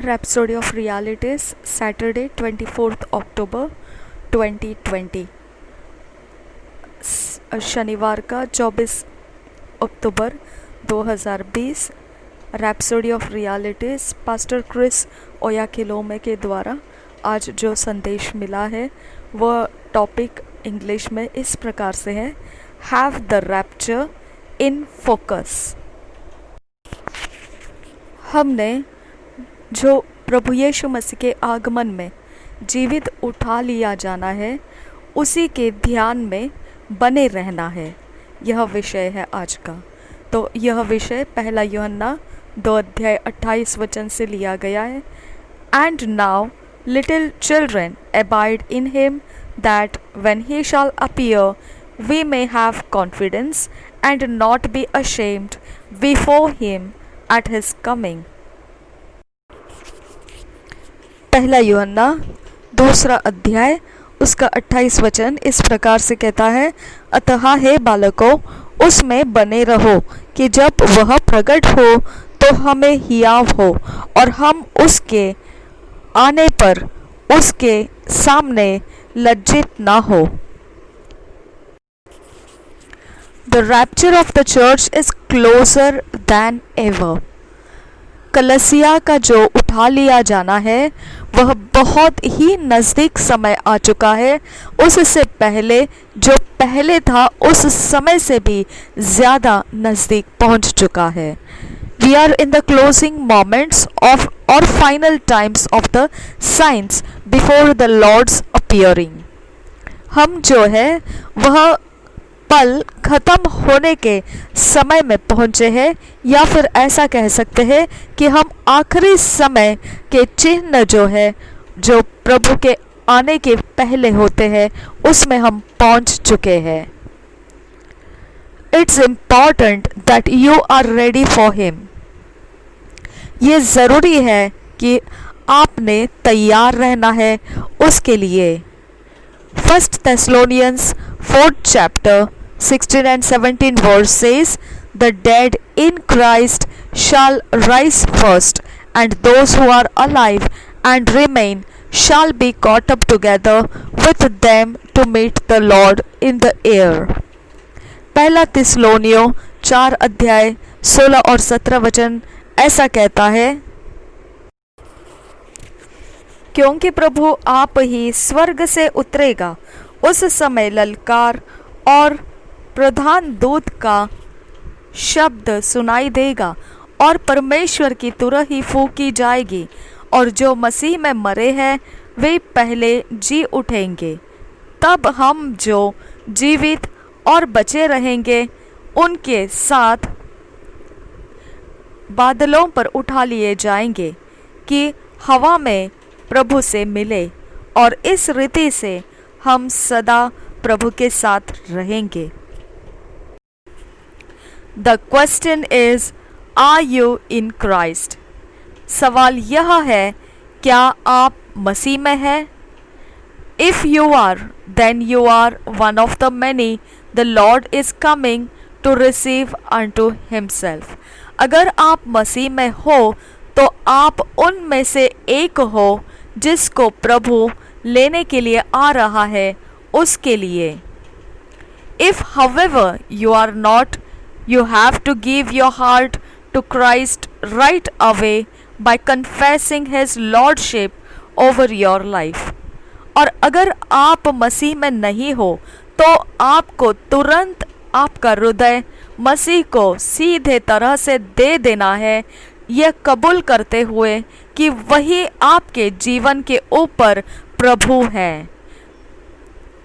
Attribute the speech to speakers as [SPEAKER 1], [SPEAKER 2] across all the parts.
[SPEAKER 1] Rhapsody of Realities, Saturday 24th October 2020। शनिवार का 24 अक्टूबर 2020। Rhapsody of Realities pastor Chris Oyakhilome के द्वारा आज जो संदेश मिला है वह टॉपिक इंग्लिश में इस प्रकार से है, have the rapture in focus. हमने जो प्रभु यीशु मसीह के आगमन में जीवित उठा लिया जाना है उसी के ध्यान में बने रहना है, यह विषय है आज का। तो यह विषय पहला यूहन्ना 2:28 से लिया गया है। And now little children abide in him that when he shall appear we may have confidence and not be ashamed before him at his coming. पहला यूहन्ना 2 उसका 28 इस प्रकार से कहता है, अतः हे बालकों उसमें बने रहो कि जब वह प्रकट हो तो हमें हियाव हो और हम उसके आने पर उसके सामने लज्जित ना हो। The rapture of the church is closer than ever। Kalsia का जो उठा लिया जाना है वह बहुत ही नज़दीक समय आ चुका है। उससे पहले जो पहले था उस समय से भी ज़्यादा नज़दीक पहुंच चुका है। We are in the closing moments of or final times of the signs before the Lord's appearing। हम जो है वह पल ख़त्म होने के समय में पहुँचे हैं, या फिर ऐसा कह सकते हैं कि हम आखिरी समय के चिन्ह जो है जो प्रभु के आने के पहले होते हैं उसमें हम पहुँच चुके हैं। It's important that you are ready for him. ये ज़रूरी है कि आपने तैयार रहना है उसके लिए। 1 Thessalonians 4 16 and 17 verse says, the dead in Christ shall rise first, and those who are alive and remain shall be caught up together with them to meet the Lord in the air। पहला थिस्सलुनीयों 4:16 और 17 ऐसा कहता है, क्योंकि प्रभु आप ही स्वर्ग से उतरेगा, उस समय ललकार और प्रधान दूत का शब्द सुनाई देगा और परमेश्वर की तुरही फूंकी जाएगी, और जो मसीह में मरे हैं वे पहले जी उठेंगे। तब हम जो जीवित और बचे रहेंगे उनके साथ बादलों पर उठा लिए जाएंगे कि हवा में प्रभु से मिले, और इस रीति से हम सदा प्रभु के साथ रहेंगे। The question is, are you in Christ? सवाल यह है, क्या आप मसीह में हैं? If you are, then you are one of the many the Lord is coming to receive unto himself। अगर आप मसीह में हो तो आप उनमें से एक हो जिसको प्रभु लेने के लिए आ रहा है उसके लिए। If however you are not, you have to give your heart to Christ right away by confessing his lordship over your life। और अगर आप मसीह में नहीं हो तो आपको तुरंत आपका हृदय मसीह को सीधे तरह से दे देना है, यह कबूल करते हुए कि वही आपके जीवन के ऊपर प्रभु है।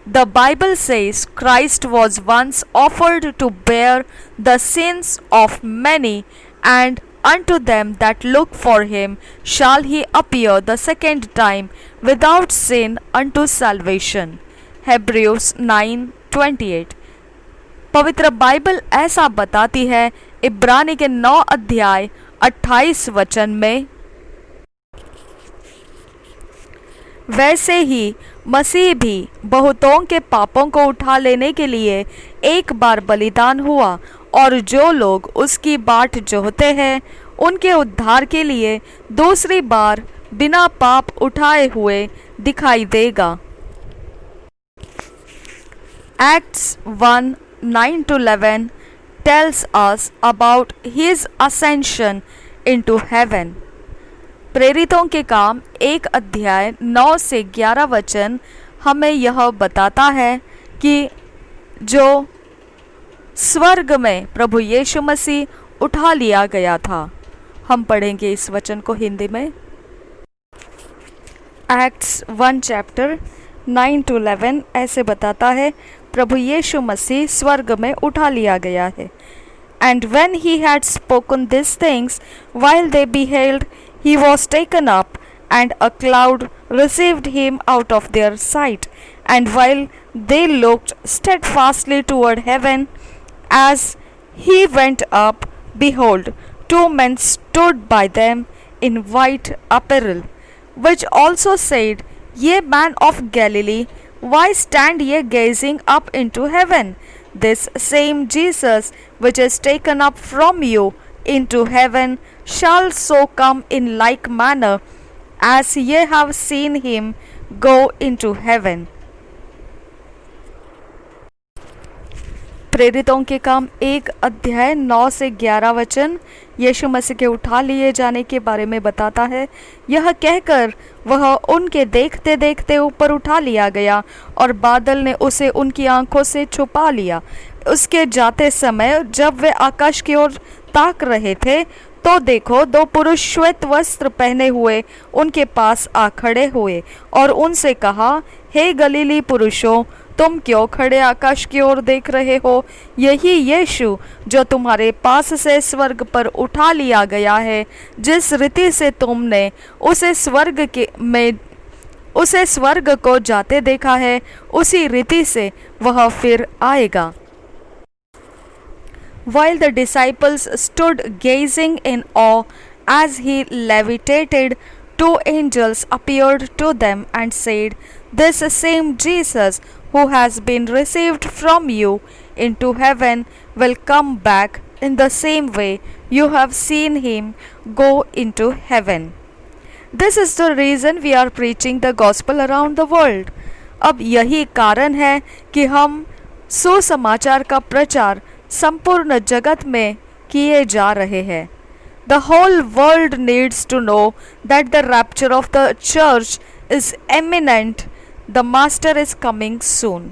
[SPEAKER 1] The Bible says Christ was once offered to bear the sins of many, and unto them that look for him shall he appear the second time without sin unto salvation। Hebrews 9:28। पवित्र Bible ऐसा बताती है इब्रानी के 9:28 में, वैसे ही मसीह भी बहुतों के पापों को उठा लेने के लिए एक बार बलिदान हुआ, और जो लोग उसकी बाट जोहते हैं उनके उद्धार के लिए दूसरी बार बिना पाप उठाए हुए दिखाई देगा। Acts 1:9-11 tells us about his ascension into heaven. प्रेरितों के काम 1:9-11 हमें यह बताता है कि जो स्वर्ग में प्रभु यीशु मसीह उठा लिया गया था। हम पढ़ेंगे इस वचन को हिंदी में। एक्ट्स 1:9-11 ऐसे बताता है, प्रभु यीशु मसीह स्वर्ग में उठा लिया गया है। And when he had spoken these things, while they beheld, he was taken up, and a cloud received him out of their sight. And while they looked steadfastly toward heaven, as he went up, behold, two men stood by them in white apparel, which also said, Ye man of Galilee, why stand ye gazing up into heaven? This same Jesus, which is taken up from you into heaven, shall so come in like manner as ye have seen him go into heaven. प्रेरितों के काम 1:9-11 यीशु मसीह के उठा लिए जाने के बारे में बताता है। यह कहकर वह उनके देखते देखते ऊपर उठा लिया गया और बादल ने उसे उनकी आंखों से छुपा लिया। उसके जाते समय जब वे आकाश की ओर ताक रहे थे, तो देखो, दो पुरुष श्वेत वस्त्र पहने हुए उनके पास आ खड़े हुए और उनसे कहा, हे गलीली पुरुषों, तुम क्यों खड़े आकाश की ओर देख रहे हो? यही यीशु जो तुम्हारे पास से स्वर्ग पर उठा लिया गया है, जिस रीति से तुमने उसे स्वर्ग को जाते देखा है, उसी रीति से वह फिर आएगा। While the disciples stood gazing in awe as he levitated, two angels appeared to them and said, This same Jesus who has been received from you into heaven will come back in the same way you have seen him go into heaven. This is the reason we are preaching the gospel around the world. अब यही कारण है कि हम सुसमाचार का प्रचार संपूर्ण जगत में किए जा रहे हैं। The whole world needs to know that the rapture of the church is imminent. The master is coming soon.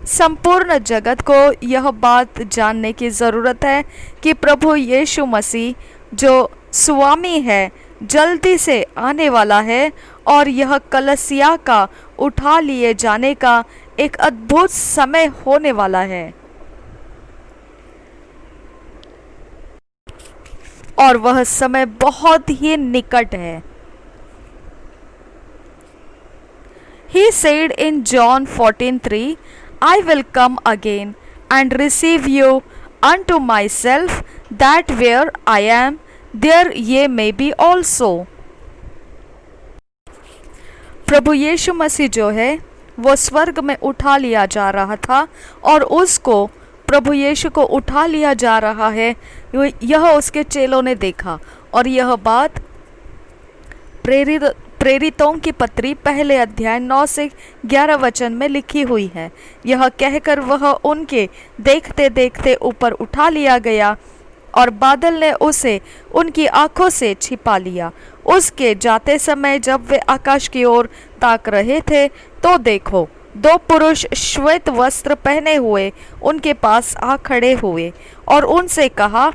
[SPEAKER 1] संपूर्ण जगत को यह बात जानने की ज़रूरत है कि प्रभु यीशु मसीह जो स्वामी है जल्दी से आने वाला है और यह कलीसिया का उठा लिए जाने का एक अद्भुत समय होने वाला है और वह समय बहुत ही निकट है। He said in John 14:3, I will come again and receive you unto myself, that where I am, there ye may be also. प्रभु यीशु मसीह जो है वो स्वर्ग में उठा लिया जा रहा था और उसको प्रभु यीशु को उठा लिया जा रहा है, यह उसके चेलों ने देखा और यह बात प्रेरितों की पत्री पहले अध्याय 9-11 में लिखी हुई है। यह कहकर वह उनके देखते देखते ऊपर उठा लिया गया और बादल ने उसे उनकी आंखों से छिपा लिया। उसके जाते समय जब वे आकाश की ओर ताक रहे थे, तो देखो, दो पुरुष श्वेत वस्त्र पहने हुए उनके पास आ खड़े हुए और उनसे कहा,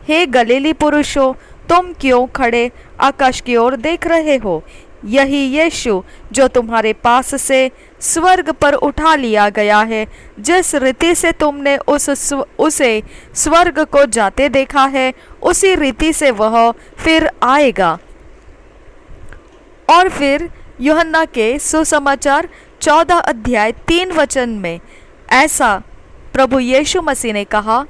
[SPEAKER 1] हे गलीली पुरुषों, तुम क्यों खड़े आकाश की ओर देख रहे हो? यही यीशु जो तुम्हारे पास से स्वर्ग पर उठा लिया गया है, जिस रीति से तुमने उसे स्वर्ग को जाते देखा है, उसी रीति से वह फिर आएगा। और फिर यूहन्ना के सुसमाचार 14:3 में ऐसा प्रभु यीशु मसीह ने कहा,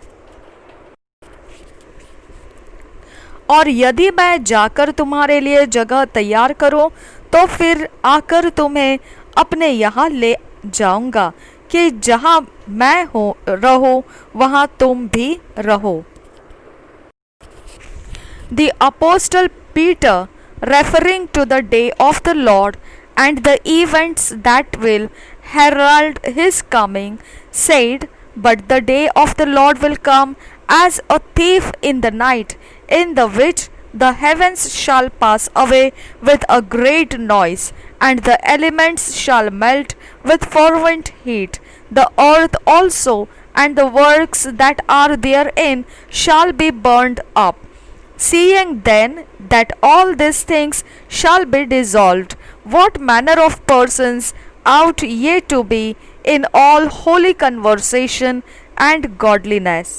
[SPEAKER 1] और यदि मैं जाकर तुम्हारे लिए जगह तैयार करूं, तो फिर आकर तुम्हें अपने यहाँ ले जाऊंगा, कि जहाँ मैं रहूं वहाँ तुम भी रहो। The Apostle Peter, referring to the day of the Lord and the events that will herald his coming, said, "But the day of the Lord will come as a thief in the night, in the which the heavens shall pass away with a great noise, and the elements shall melt with fervent heat. The earth also and the works that are therein shall be burned up. Seeing then that all these things shall be dissolved, what manner of persons ought ye to be in all holy conversation and godliness?"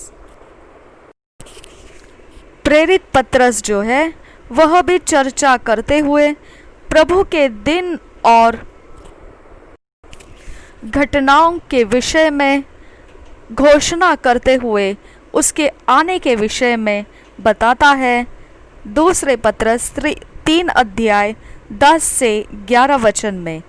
[SPEAKER 1] प्रेरित पत्रस जो है वह भी चर्चा करते हुए प्रभु के दिन और घटनाओं के विषय में घोषणा करते हुए उसके आने के विषय में बताता है। दूसरे पत्रस 3 अध्याय 10 से 11 वचन में।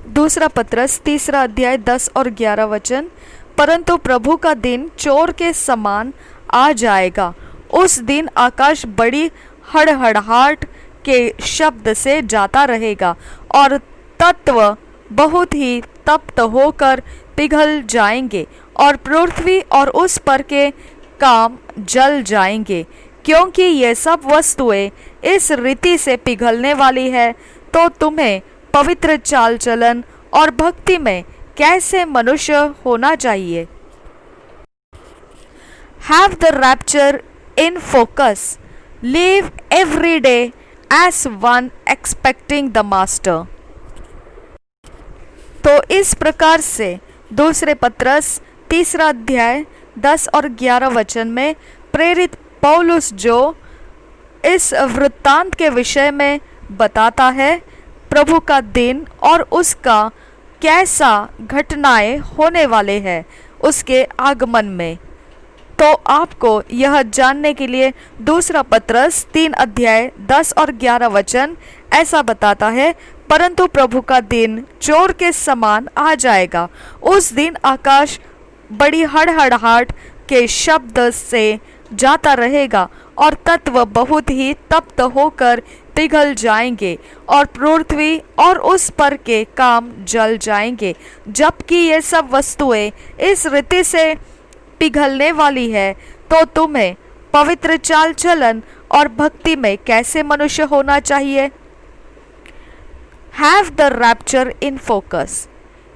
[SPEAKER 1] दूसरा पत्रस 3 अध्याय 10 और 11 वचन। परंतु प्रभु का दिन चोर के समान आ जाएगा। उस दिन आकाश बड़ी हड़हड़ाहट के शब्द से जाता रहेगा और तत्व बहुत ही तप्त होकर पिघल जाएंगे और पृथ्वी और उस पर के काम जल जाएंगे। क्योंकि ये सब वस्तुएं इस रीति से पिघलने वाली है, तो तुम्हें पवित्र चाल चलन और भक्ति में कैसे मनुष्य होना चाहिए। Have the rapture in focus. Live every day as one expecting the master. तो इस प्रकार से दूसरे पत्रस 3 अध्याय 10 और 11 वचन में प्रेरित पौलुस जो इस वृत्तांत के विषय में बताता है प्रभु का दिन और उसका कैसा घटनाएं होने वाले हैं उसके आगमन में। तो आपको यह जानने के लिए दूसरा पत्रस 3 अध्याय 10 और 11 वचन ऐसा बताता है, परंतु प्रभु का दिन चोर के समान आ जाएगा। उस दिन आकाश बड़ी हड़हड़ाहट के शब्द से जाता रहेगा और तत्व बहुत ही तप्त होकर पिघल जाएंगे और पृथ्वी और उस पर के काम जल जाएंगे। जबकि ये सब वस्तुएं इस रीति से पिघलने वाली है, तो तुम्हें पवित्र चाल चलन और भक्ति में कैसे मनुष्य होना चाहिए। Have the rapture in focus.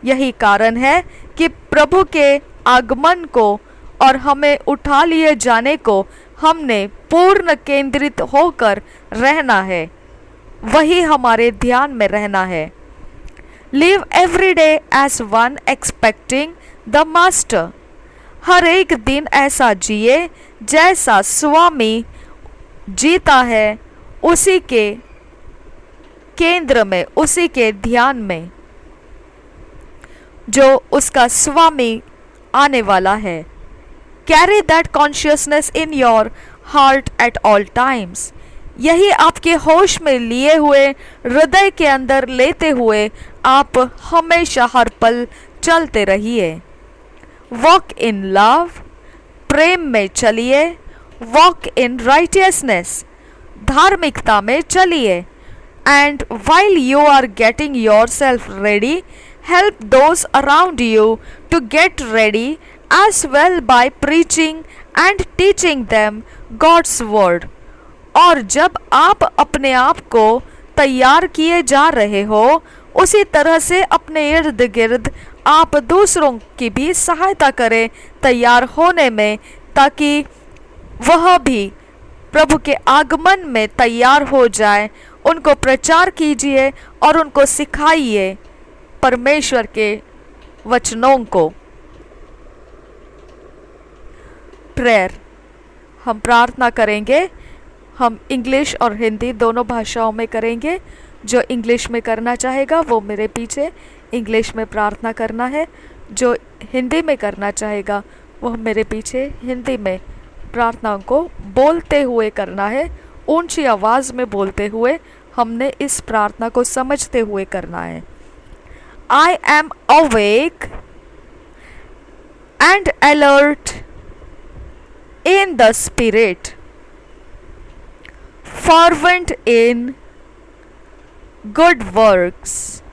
[SPEAKER 1] यही कारण है कि प्रभु के आगमन को और हमें उठा लिए जाने को हमने पूर्ण केंद्रित होकर रहना है, वही हमारे ध्यान में रहना है। Live every day as one expecting the master. हर एक दिन ऐसा जिए जैसा स्वामी जीता है, उसी के केंद्र में, उसी के ध्यान में, जो उसका स्वामी आने वाला है। Carry that consciousness in your heart at all times. यही आपके होश में लिए हुए, हृदय के अंदर लेते हुए आप हमेशा हर पल चलते रहिए। Walk in love. प्रेम में चलिए। Walk in righteousness. धार्मिकता में चलिए। And while you are getting yourself ready, help those around you to get ready as well by preaching and teaching them God's word। और जब आप अपने आप को तैयार किए जा रहे हो, उसी तरह से अपने इर्द गिर्द आप दूसरों की भी सहायता करें तैयार होने में, ताकि वह भी प्रभु के आगमन में तैयार हो जाए। उनको प्रचार कीजिए और उनको सिखाइए परमेश्वर के वचनों को। प्रेयर। हम प्रार्थना करेंगे। हम इंग्लिश और हिंदी दोनों भाषाओं में करेंगे। जो इंग्लिश में करना चाहेगा वो मेरे पीछे इंग्लिश में प्रार्थना करना है। जो हिंदी में करना चाहेगा वह मेरे पीछे हिंदी में प्रार्थना को बोलते हुए करना है। ऊंची आवाज़ में बोलते हुए हमने इस प्रार्थना को समझते हुए करना है। I am awake and alert in the Spirit, fervent in good works,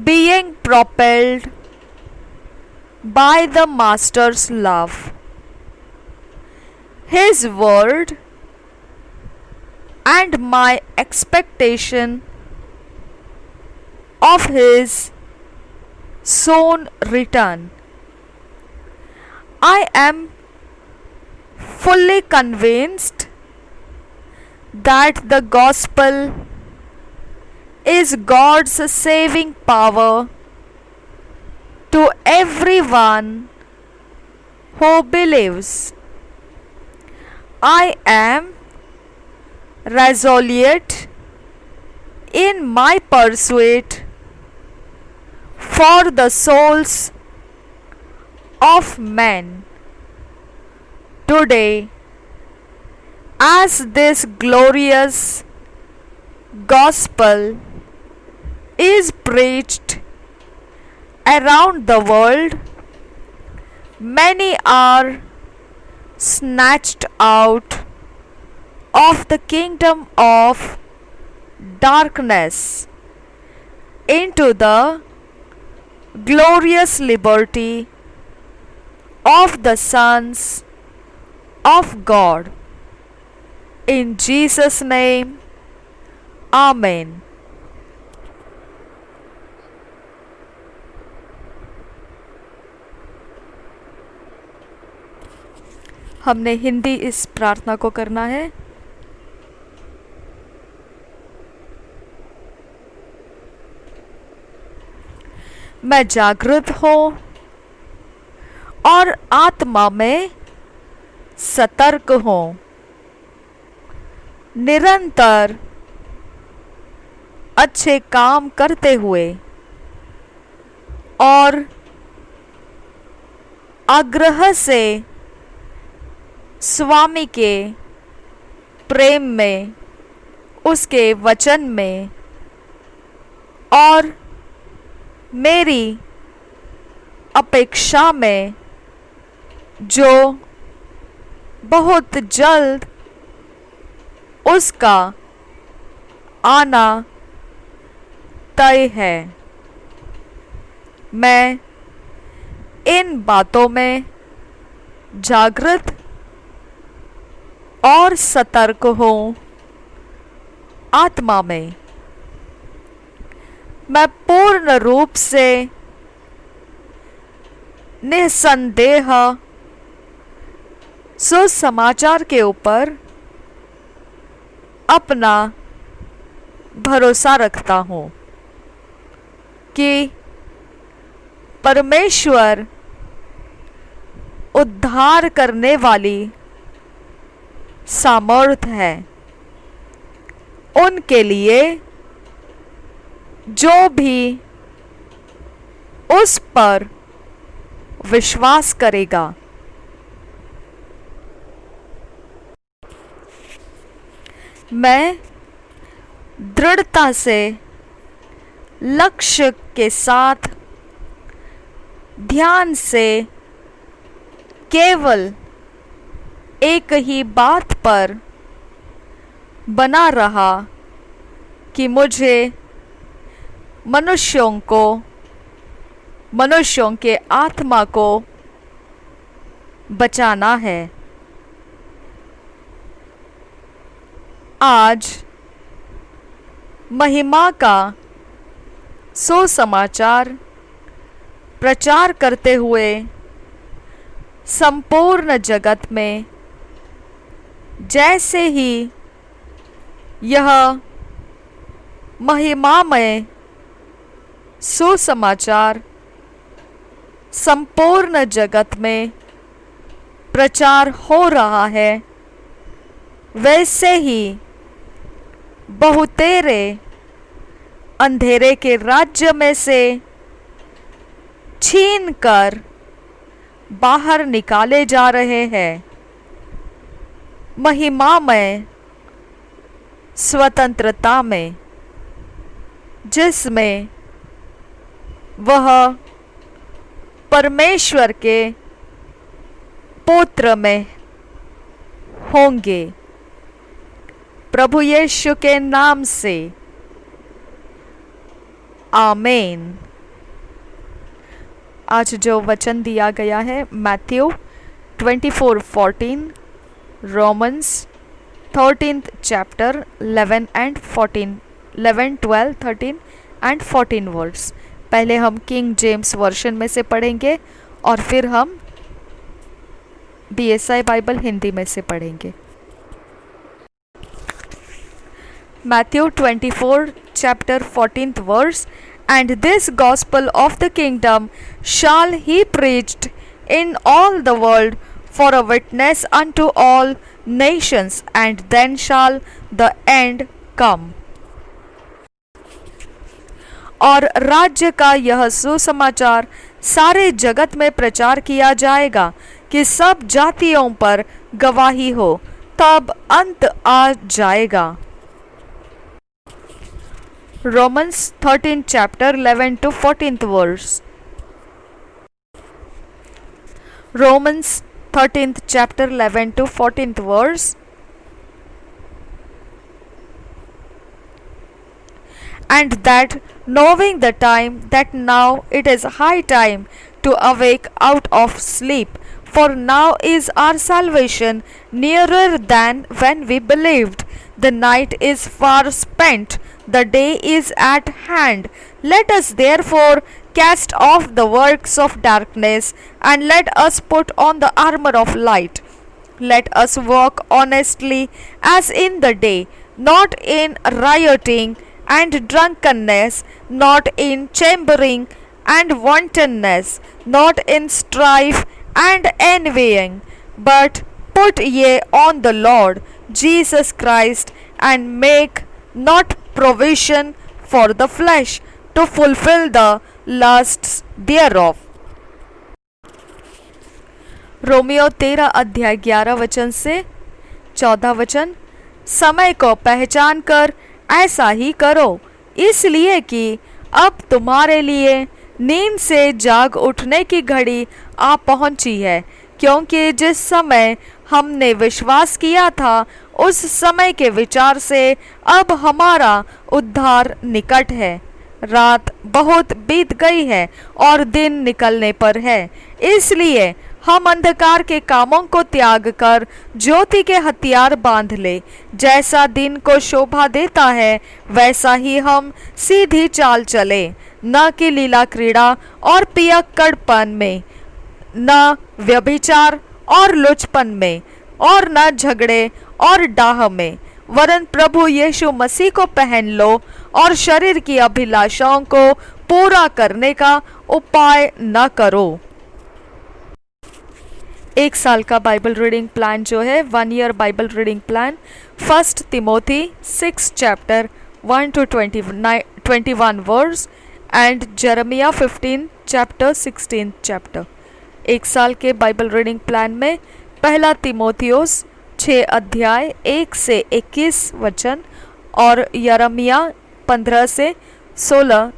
[SPEAKER 1] being propelled by the Master's love, His word, and my expectation of His soon return. I am fully convinced that the gospel is God's saving power to everyone who believes. I am resolute in my pursuit for the souls of men. Today, as this glorious gospel is preached around the world, many are snatched out of the kingdom of darkness into the glorious liberty of the sons of God. In Jesus' name, Amen. हमने हिंदी इस प्रार्थना को करना है। मैं जागृत हूँ और आत्मा में सतर्क हूँ। निरंतर अच्छे काम करते हुए और आग्रह से स्वामी के प्रेम में, उसके वचन में और मेरी अपेक्षा में जो बहुत जल्द उसका आना तय है, मैं इन बातों में जागृत और सतर्क हूँ। आत्मा में मैं पूर्ण रूप से निसंदेह सुसमाचार के ऊपर अपना भरोसा रखता हूँ कि परमेश्वर उद्धार करने वाली सामर्थ है उनके लिए जो भी उस पर विश्वास करेगा। मैं दृढ़ता से लक्ष्य के साथ ध्यान से केवल एक ही बात पर बना रहा कि मुझे मनुष्यों के आत्मा को बचाना है। आज महिमा का सुसमाचार प्रचार करते हुए संपूर्ण जगत में जैसे ही यह महिमामय सुसमाचार संपूर्ण जगत में प्रचार हो रहा है, वैसे ही बहुतेरे अंधेरे के राज्य में से छीन कर बाहर निकाले जा रहे हैं। महिमामय स्वतंत्रता में जिसमें वह परमेश्वर के पुत्र में होंगे। प्रभु यीशु के नाम से आमीन। आज जो वचन दिया गया है Matthew 24:14, Romans 13th chapter 11 and 14, 11, 12, 13 and 14 words. पहले हम किंग जेम्स वर्शन में से पढ़ेंगे और फिर हम बीएसआई बाइबल हिंदी में से पढ़ेंगे। Matthew 24 chapter 14th verse, and this gospel of the kingdom shall he preached in all the world for a witness unto all nations, and then shall the end come। और राज्य का यह सुसमाचार सारे जगत में प्रचार किया जाएगा कि सब जातियों पर गवाही हो, तब अंत आ जाएगा। Romans 13 chapter 11 to 14th verse, Romans 13th chapter 11 to 14th verse, and that knowing the time, that now it is high time to awake out of sleep, for now is our salvation nearer than when we believed. The night is far spent, the day is at hand. Let us therefore cast off the works of darkness, and let us put on the armor of light. Let us walk honestly as in the day, not in rioting and drunkenness, not in chambering and wantonness, not in strife and envying, but put ye on the Lord Jesus Christ, and make not provision for the flesh to fulfill the lusts thereof। Romeo 13 अध्याय 11 वचन से 14 वचन, समय को पहचान कर ऐसा ही करो, इसलिए कि अब तुम्हारे लिए नींद से जाग उठने की घड़ी आ पहुंची है, क्योंकि जिस समय हमने विश्वास किया था उस समय के विचार से अब हमारा उद्धार निकट है। रात बहुत बीत गई है और दिन निकलने पर है, इसलिए हम अंधकार के कामों को त्याग कर ज्योति के हथियार बांध ले। जैसा दिन को शोभा देता है वैसा ही हम सीधी चाल चले, न कि लीला क्रीड़ा और पियक्कड़पन में, न व्यभिचार और लुचपन में, और न झगड़े और डाह में, वरन प्रभु यीशु मसीह को पहन लो और शरीर की अभिलाषाओं को पूरा करने का उपाय न करो। एक साल का बाइबल रीडिंग प्लान जो है 1 year Bible reading plan, 1 Timothy 6 chapter 1 to 21 verse and Jeremiah 15 chapter 16 chapter. एक साल के बाइबल रीडिंग प्लान में पहला तिमोथियोस 6 अध्याय 1 से 21 वचन और यरमिया 15 से 16,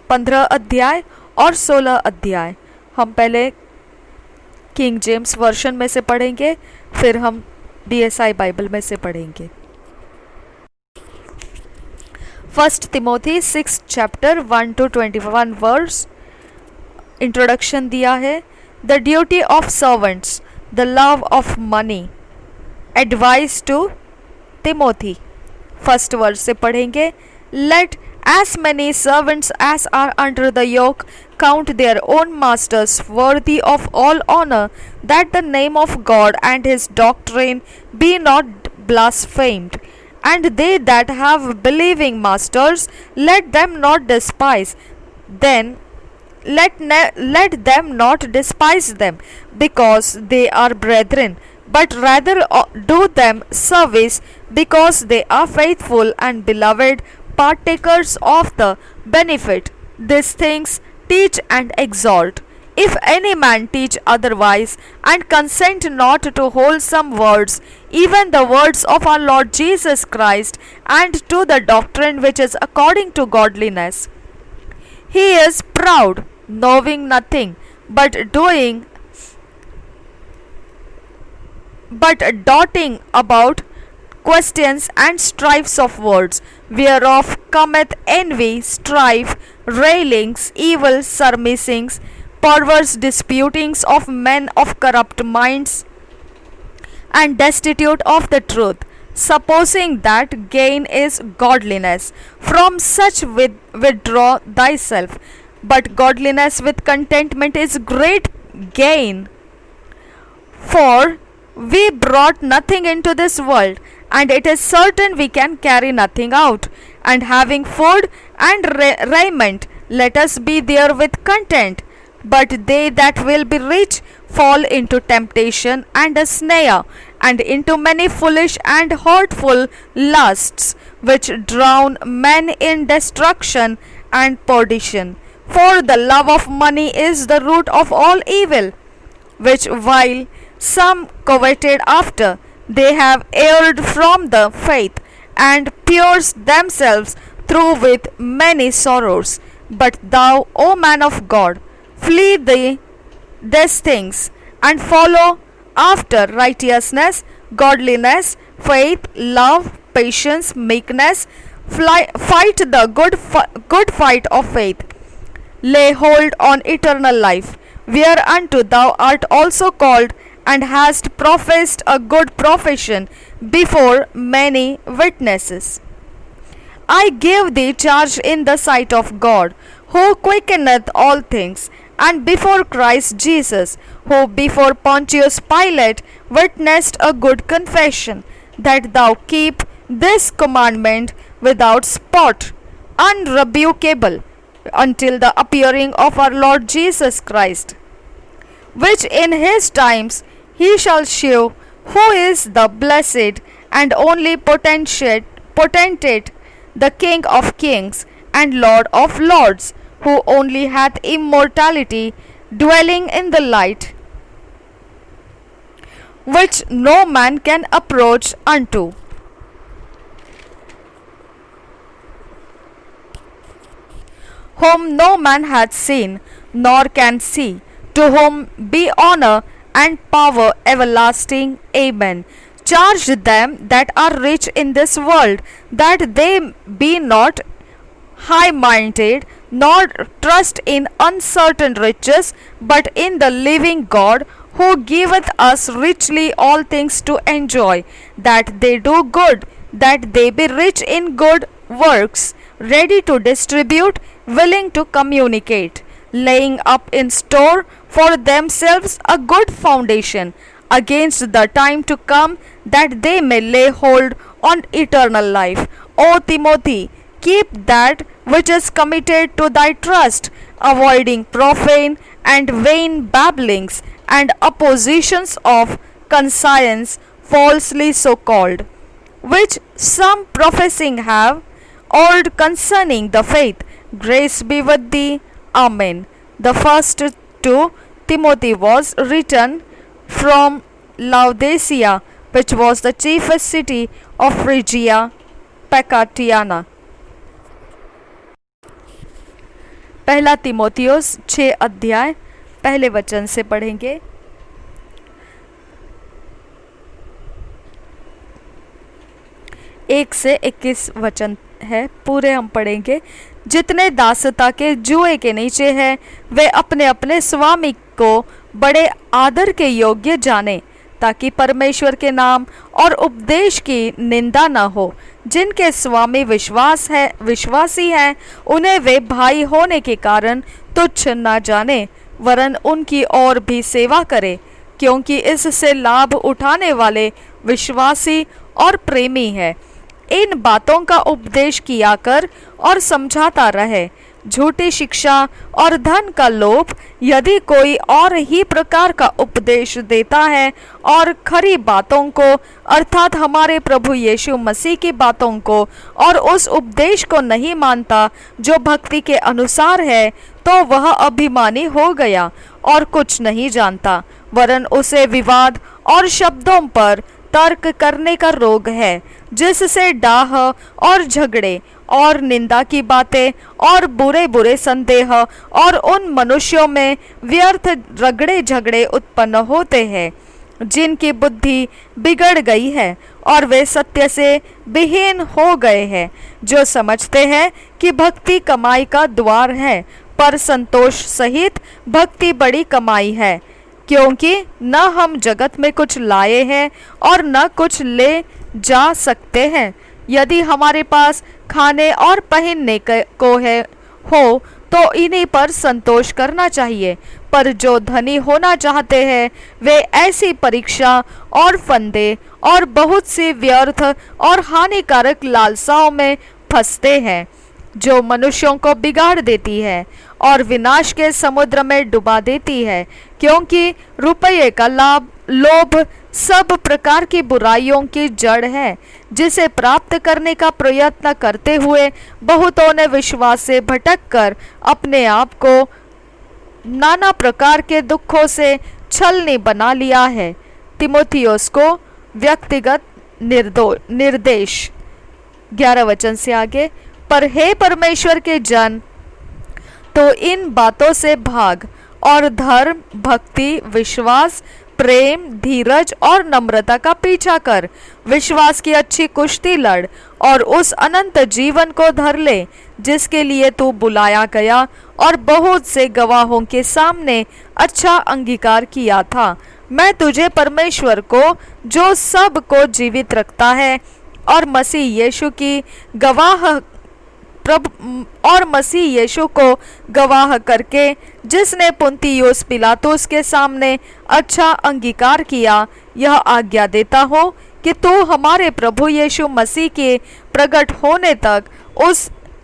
[SPEAKER 1] 15 अध्याय और 16 अध्याय। हम पहले किंग जेम्स वर्शन में से पढ़ेंगे, फिर हम बीएसआई बाइबल में से पढ़ेंगे। 1 Timothy 6 chapter 1 to 21 verse. Introduction दिया है, the duty of servants, the love of money, advice to Timothy. First verse से पढ़ेंगे, let as many servants as are under the yoke count their own masters worthy of all honor, that the name of God and his doctrine be not blasphemed. And they that have believing masters, let them not despise let them not despise them, because they are brethren, but rather do them service, because they are faithful and beloved, partakers of the benefit. These things teach and exhort. If any man teach otherwise, and consent not to wholesome words, even the words of our Lord Jesus Christ, and to the doctrine which is according to godliness, he is proud, knowing nothing, but doing but dotting about questions and strifes of words, whereof cometh envy, strife, railings, evil surmisings, perverse disputings of men of corrupt minds, and destitute of the truth, supposing that gain is godliness. From such withdraw thyself. But godliness with contentment is great gain. For we brought nothing into this world, and it is certain we can carry nothing out. And having food and raiment, let us be therewith content. But they that will be rich fall into temptation and a snare, and into many foolish and hurtful lusts, which drown men in destruction and perdition. For the love of money is the root of all evil, which while some coveted after, they have erred from the faith, and pierced themselves through with many sorrows. But thou, O man of God, flee these things, and follow after righteousness, godliness, faith, love, patience, meekness. Fight the good fight of faith. Lay hold on eternal life, whereunto thou art also called, and hast professed a good profession before many witnesses. I give thee charge in the sight of God, who quickeneth all things, and before Christ Jesus, who before Pontius Pilate witnessed a good confession, that thou keep this commandment without spot, unrebukable, until the appearing of our Lord Jesus Christ, which in his times he shall shew, who is the blessed and only potentate, the King of kings and Lord of lords, who only hath immortality, dwelling in the light, which no man can approach unto. Whom no man hath seen, nor can see, to whom be honor and power everlasting. Amen. Charge them that are rich in this world, that they be not high-minded, nor trust in uncertain riches, but in the living God, who giveth us richly all things to enjoy, that they do good, that they be rich in good works, ready to distribute, willing to communicate, laying up in store for themselves a good foundation against the time to come, that they may lay hold on eternal life. O Timothy, keep that which is committed to thy trust, avoiding profane and vain babblings and oppositions of conscience, falsely so called, which some professing have, old concerning the faith. Grace be with thee. Amen. The first to Timothy was written from Laodicea, which was the chiefest city of Phrygia, Pacatiana. पहला तिमोथियुस 6 अध्याय पहले वचन से पढ़ेंगे। एक से 21 वचन है, पूरे हम पढ़ेंगे। जितने दासता के जुए के नीचे हैं, वे अपने अपने स्वामी को बड़े आदर के योग्य जाने, ताकि परमेश्वर के नाम और उपदेश की निंदा न हो। जिनके स्वामी विश्वासी हैं, उन्हें वे भाई होने के कारण तुच्छ न जाने, वरन उनकी और भी सेवा करे, क्योंकि इससे लाभ उठाने वाले विश्वासी और प्रेमी है। इन बातों का उपदेश किया कर और समझाता रहे। झूठी शिक्षा और धन का लोभ यदि कोई और ही प्रकार का उपदेश देता है और खरी बातों को अर्थात हमारे प्रभु यीशु मसीह की बातों को और उस उपदेश को नहीं मानता जो भक्ति के अनुसार है, तो वह अभिमानी हो गया और कुछ नहीं जानता, वरन उसे विवाद और शब्दों पर तर्क करने का रोग है, जिससे डाह और झगड़े और निंदा की बातें और बुरे बुरे संदेह और उन मनुष्यों में व्यर्थ रगड़े झगड़े उत्पन्न होते हैं। जिनकी बुद्धि बिगड़ गई है और वे सत्य से विहीन हो गए हैं, जो समझते हैं कि भक्ति कमाई का द्वार है, पर संतोष सहित भक्ति बड़ी कमाई है। क्योंकि न हम जगत में कुछ लाए हैं और न कुछ ले जा सकते हैं। यदि हमारे पास खाने और पहनने को है हो तो इन्हीं पर संतोष करना चाहिए, पर जो धनी होना चाहते हैं वे ऐसी परीक्षा और फंदे और बहुत सी व्यर्थ और हानिकारक लालसाओं में फंसते हैं, जो मनुष्यों को बिगाड़ देती है और विनाश के समुद्र में डुबा देती है। क्योंकि रुपये का लोभ सब प्रकार की बुराइयों की जड़ है, जिसे प्राप्त करने का प्रयत्न करते हुए बहुतों ने विश्वास से भटककर अपने आप को नाना प्रकार के दुखों से छलनी बना लिया है। तिमोथियोस को व्यक्तिगत निर्देश 11 वचन से आगे। पर हे परमेश्वर के जन, तो इन बातों से भाग और धर्म, भक्ति, विश्वास, प्रेम, धीरज और नम्रता का पीछा कर। विश्वास की अच्छी कुश्ती लड़ और उस अनंत जीवन को धर ले जिसके लिए तू बुलाया गया और बहुत से गवाहों के सामने अच्छा अंगीकार किया था। मैं तुझे परमेश्वर को, जो सब को जीवित रखता है, और मसीह यीशु को गवाह करके, जिसने पुन्तियुस पिलातुस के सामने अच्छा अंगीकार किया, यह आज्ञा देता हो कि तू हमारे प्रभु यीशु मसीह के प्रकट होने तक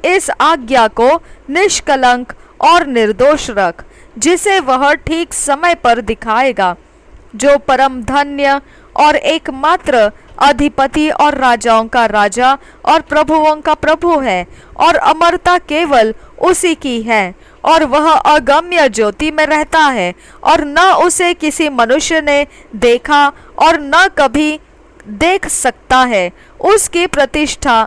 [SPEAKER 1] इस आज्ञा को निष्कलंक और निर्दोष रख, जिसे वह ठीक समय पर दिखाएगा, जो परम धन्य और एकमात्र अधिपति और राजाओं का राजा और प्रभुओं का प्रभु है, और अमरता केवल उसी की है, और वह अगम्य ज्योति में रहता है, और न उसे किसी मनुष्य ने देखा और न कभी देख सकता है। उसकी प्रतिष्ठा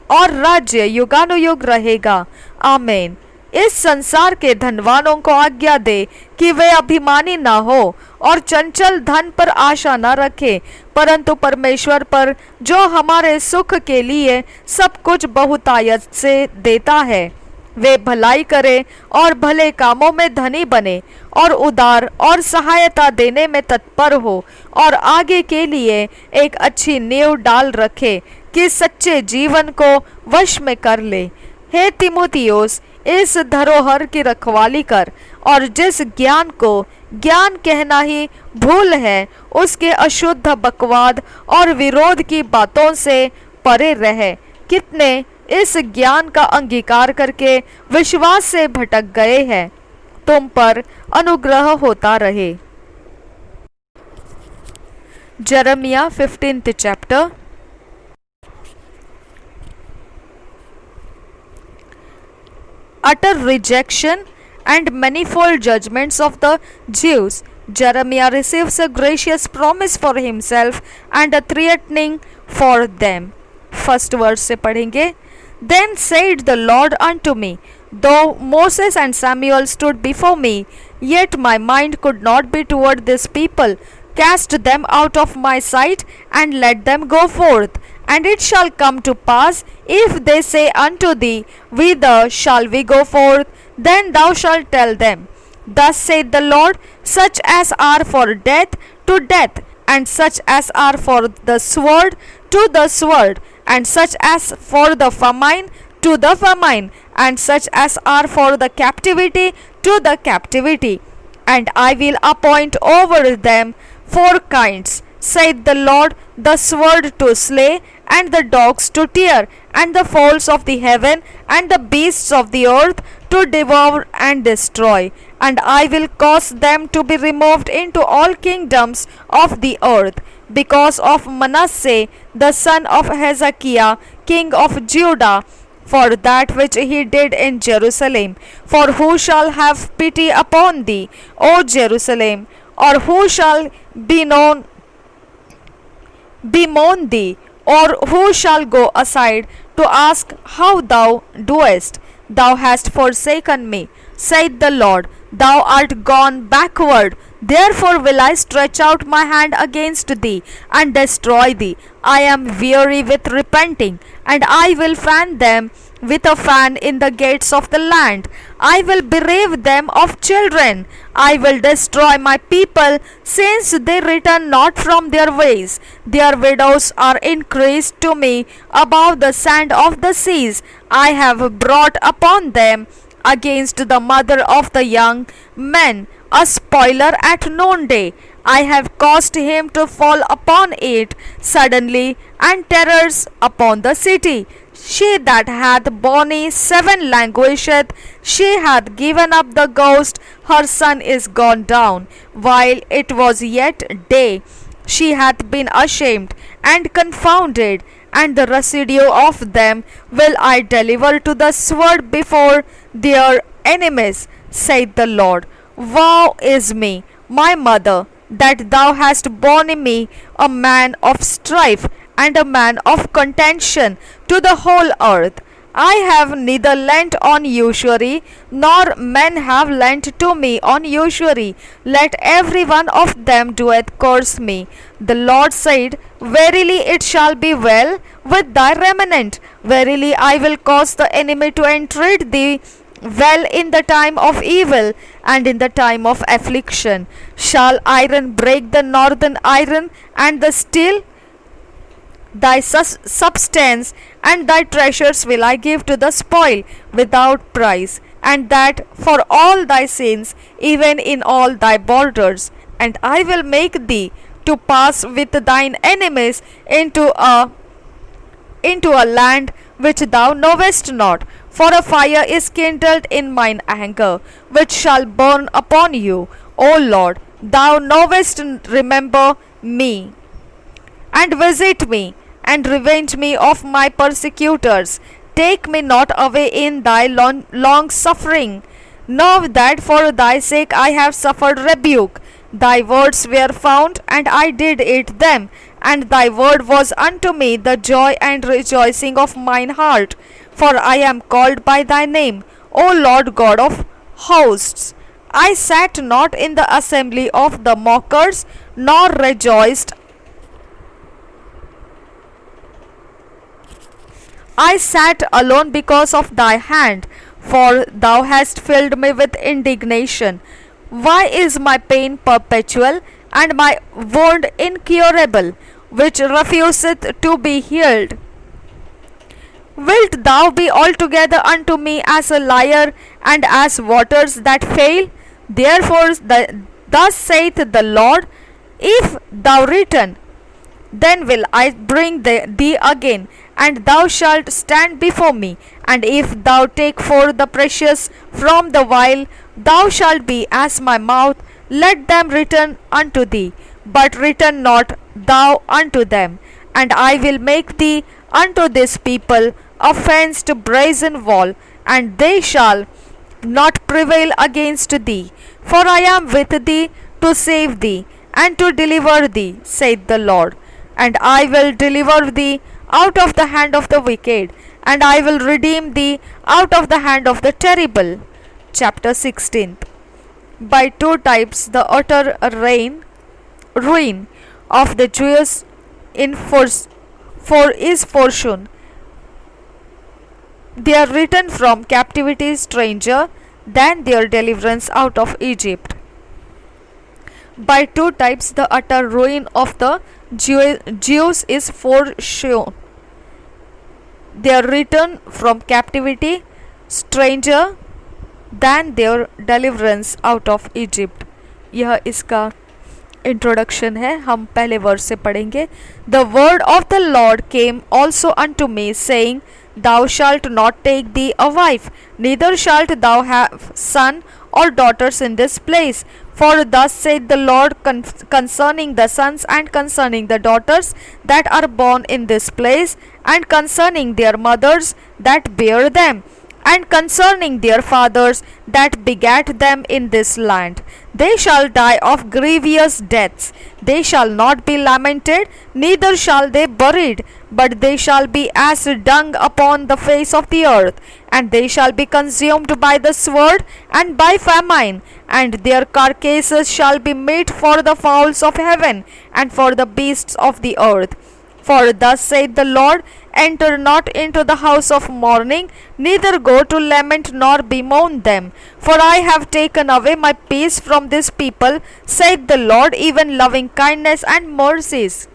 [SPEAKER 1] और राज्य युगानुयुग रहेगा। आमीन। इस संसार के धनवानों को आज्ञा दे कि वे अभिमानी न हो और चंचल धन पर आशा न रखे, परंतु परमेश्वर पर, जो हमारे सुख के लिए सब कुछ बहुतायत से देता है, वे भलाई करे और भले कामों में धनी बने और उदार और सहायता देने में तत्पर हो, और आगे के लिए एक अच्छी नींव डाल रखे कि सच्चे जीवन को वश में कर ले। हे तिमोथियुस, इस धरोहर की रखवाली कर, और जिस ज्ञान को ज्ञान कहना ही भूल है, उसके अशुद्ध बकवाद और विरोध की बातों से परे रहे। कितने इस ज्ञान का अंगीकार करके विश्वास से भटक गए हैं। तुम पर अनुग्रह होता रहे। जरमिया 15th chapter। Utter rejection and manifold judgments of the Jews, Jeremiah receives a gracious promise for himself and a threatening for them. First verse से पढ़ेंगे। Then said the Lord unto me, though Moses and Samuel stood before me, yet my mind could not be toward this people. Cast them out of my sight, and let them go forth. And it shall come to pass, if they say unto thee, whither shall we go forth? Then thou shalt tell them, Thus saith the Lord, such as are for death, to death, and such as are for the sword, to the sword, and such as for the famine, to the famine, and such as are for the captivity, to the captivity. And I will appoint over them 4 kinds, saith the Lord, the sword to slay, and the dogs to tear, and the fowls of the heaven, and the beasts of the earth to devour and destroy. And I will cause them to be removed into all kingdoms of the earth, because of Manasseh the son of Hezekiah, king of Judah, for that which he did in Jerusalem. For who shall have pity upon thee, O Jerusalem? Or who shall bemoan thee? Or who shall go aside to ask how thou doest? Thou hast forsaken me, saith the Lord. Thou art gone backward, Therefore will I stretch out my hand against thee, and destroy thee. I am weary with repenting, and I will fan them with a fan in the gates of the land. I will bereave them of children. I will destroy my people, since they return not from their ways. Their widows are increased to me above the sand of the seas. I have brought upon them against the mother of the young men a spoiler at noonday. I have caused him to fall upon it suddenly, and terrors upon the city. She that hath borne 7 languisheth, she hath given up the ghost, her son is gone down. While it was yet day, she hath been ashamed and confounded, and the residue of them will I deliver to the sword before their enemies, saith the Lord. Woe is me, my mother, that thou hast borne me a man of strife and a man of contention to the whole earth. I have neither lent on usury, nor men have lent to me on usury. Let every one of them doeth curse me. The Lord said, Verily it shall be well with thy remnant. Verily I will cause the enemy to entreat thee well in the time of evil, and in the time of affliction. Shall iron break the northern iron, and the steel thy substance, and thy treasures will I give to the spoil without price, and that for all thy sins, even in all thy borders. And I will make thee to pass with thine enemies into a land which thou knowest not. For a fire is kindled in mine anger, which shall burn upon you. O Lord, thou knowest, remember me, and visit me, and revenge me of my persecutors. Take me not away in thy long suffering. Know that for thy sake I have suffered rebuke. Thy words were found, and I did eat them, and thy word was unto me the joy and rejoicing of mine heart. For I am called by thy name, O Lord God of hosts. I sat not in the assembly of the mockers, nor rejoiced. I sat alone because of thy hand, for thou hast filled me with indignation. Why is my pain perpetual, and my wound incurable, which refuseth to be healed? Wilt thou be altogether unto me as a liar, and as waters that fail? Therefore thus saith the Lord, If thou return, then will I bring thee again, and thou shalt stand before me. And if thou take forth the precious from the vial, thou shalt be as my mouth. Let them return unto thee, but return not thou unto them. And I will make thee unto this people a fenced brazen wall, and they shall not prevail against thee. For I am with thee to save thee, and to deliver thee, saith the Lord. And I will deliver thee out of the hand of the wicked, and I will redeem thee out of the hand of the terrible. Chapter 16. By two types the utter ruin of the Jews is foreshown. Their return from captivity is stranger than their deliverance out of Egypt. By two types the utter ruin of the Jews is foreshown. Their return from captivity stranger than their deliverance out of Egypt. यह इसका introduction है. हम पहले verse से पढ़ेंगे. The word of the Lord came also unto me, saying, Thou shalt not take thee a wife, neither shalt thou have son or daughters in this place. For thus saith the Lord concerning the sons and concerning the daughters that are born in this place, and concerning their mothers that bear them. and concerning their fathers that begat them in this land. They shall die of grievous deaths. They shall not be lamented, neither shall they buried, but they shall be as dung upon the face of the earth, and they shall be consumed by the sword and by famine, and their carcasses shall be meat for the fowls of heaven and for the beasts of the earth. For thus saith the Lord, enter not into the house of mourning, neither go to lament nor bemoan them. For I have taken away my peace from this people, saith the Lord, even loving kindness and mercies.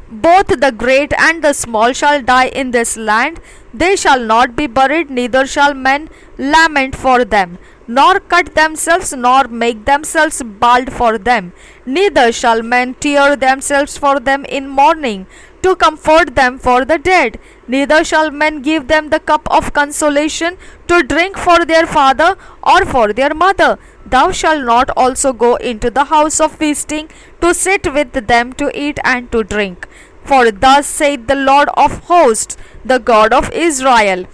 [SPEAKER 1] Both the great and the small shall die in this land. They shall not be buried, neither shall men lament for them, nor cut themselves, nor make themselves bald for them. Neither shall men tear themselves for them in mourning, to comfort them for the dead. Neither shall men give them the cup of consolation to drink for their father or for their mother. Thou shalt not also go into the house of feasting to sit with them to eat and to drink. For thus saith the Lord of hosts, the God of Israel,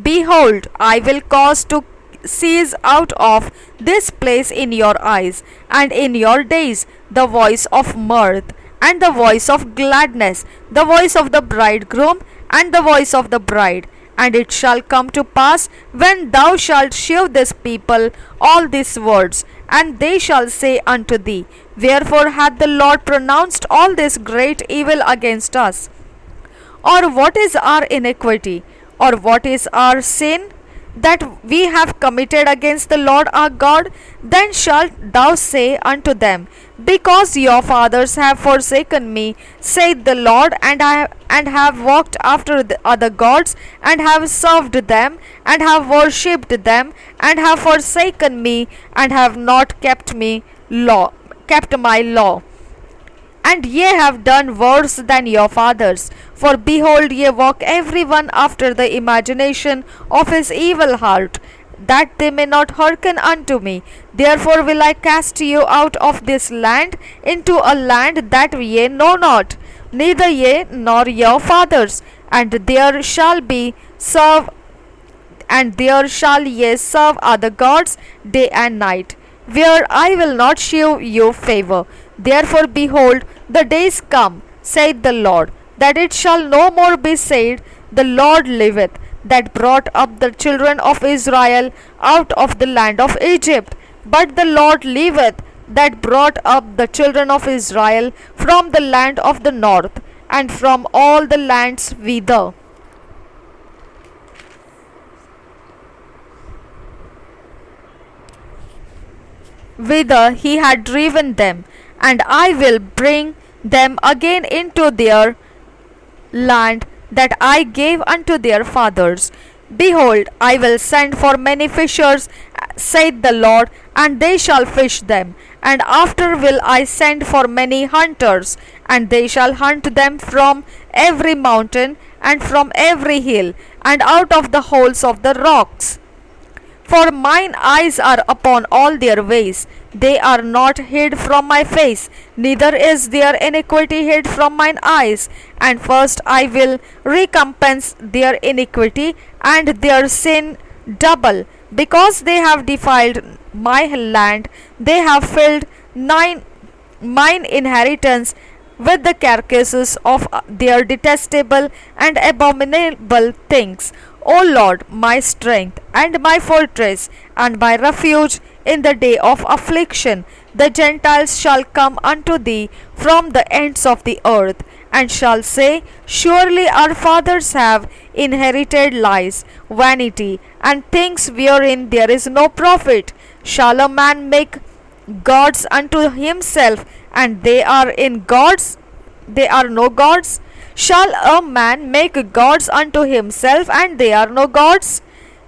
[SPEAKER 1] behold, I will cause to cease out of this place in your eyes, and in your days the voice of mirth, and the voice of gladness, the voice of the bridegroom, and the voice of the bride. And it shall come to pass, when thou shalt shew this people all these words, and they shall say unto thee, wherefore hath the Lord pronounced all this great evil against us? Or what is our iniquity? Or what is our sin that we have committed against the Lord our God? Then shalt thou say unto them, because your fathers have forsaken me, saith the Lord, and have walked after the other gods, and have served them, and have worshipped them, and have forsaken me, and have not kept my law. And ye have done worse than your fathers. For behold, ye walk every one after the imagination of his evil heart, that they may not hearken unto me. Therefore will I cast you out of this land into a land that ye know not, neither ye nor your fathers, and there shall ye serve other gods day and night, where I will not shew you favor. Therefore, behold, the days come, saith the Lord, that it shall no more be said, the Lord liveth, that brought up the children of Israel out of the land of Egypt. But the Lord liveth, that brought up the children of Israel from the land of the north, and from all the lands whither he had driven them, and I will bring them again into their land that I gave unto their fathers. Behold, I will send for many fishers, saith the Lord, and they shall fish them. And after will I send for many hunters, and they shall hunt them from every mountain, and from every hill, and out of the holes of the rocks. For mine eyes are upon all their ways, they are not hid from my face, neither is their iniquity hid from mine eyes. And first I will recompense their iniquity and their sin double, because they have defiled my land, they have filled mine inheritance with the carcasses of their detestable and abominable things. O Lord, my strength and my fortress and my refuge in the day of affliction, the Gentiles shall come unto thee from the ends of the earth, and shall say, surely our fathers have inherited lies, vanity, and things wherein there is no profit. Shall a man make gods unto himself, and they are no gods? Shall a man make gods unto himself, and they are no gods?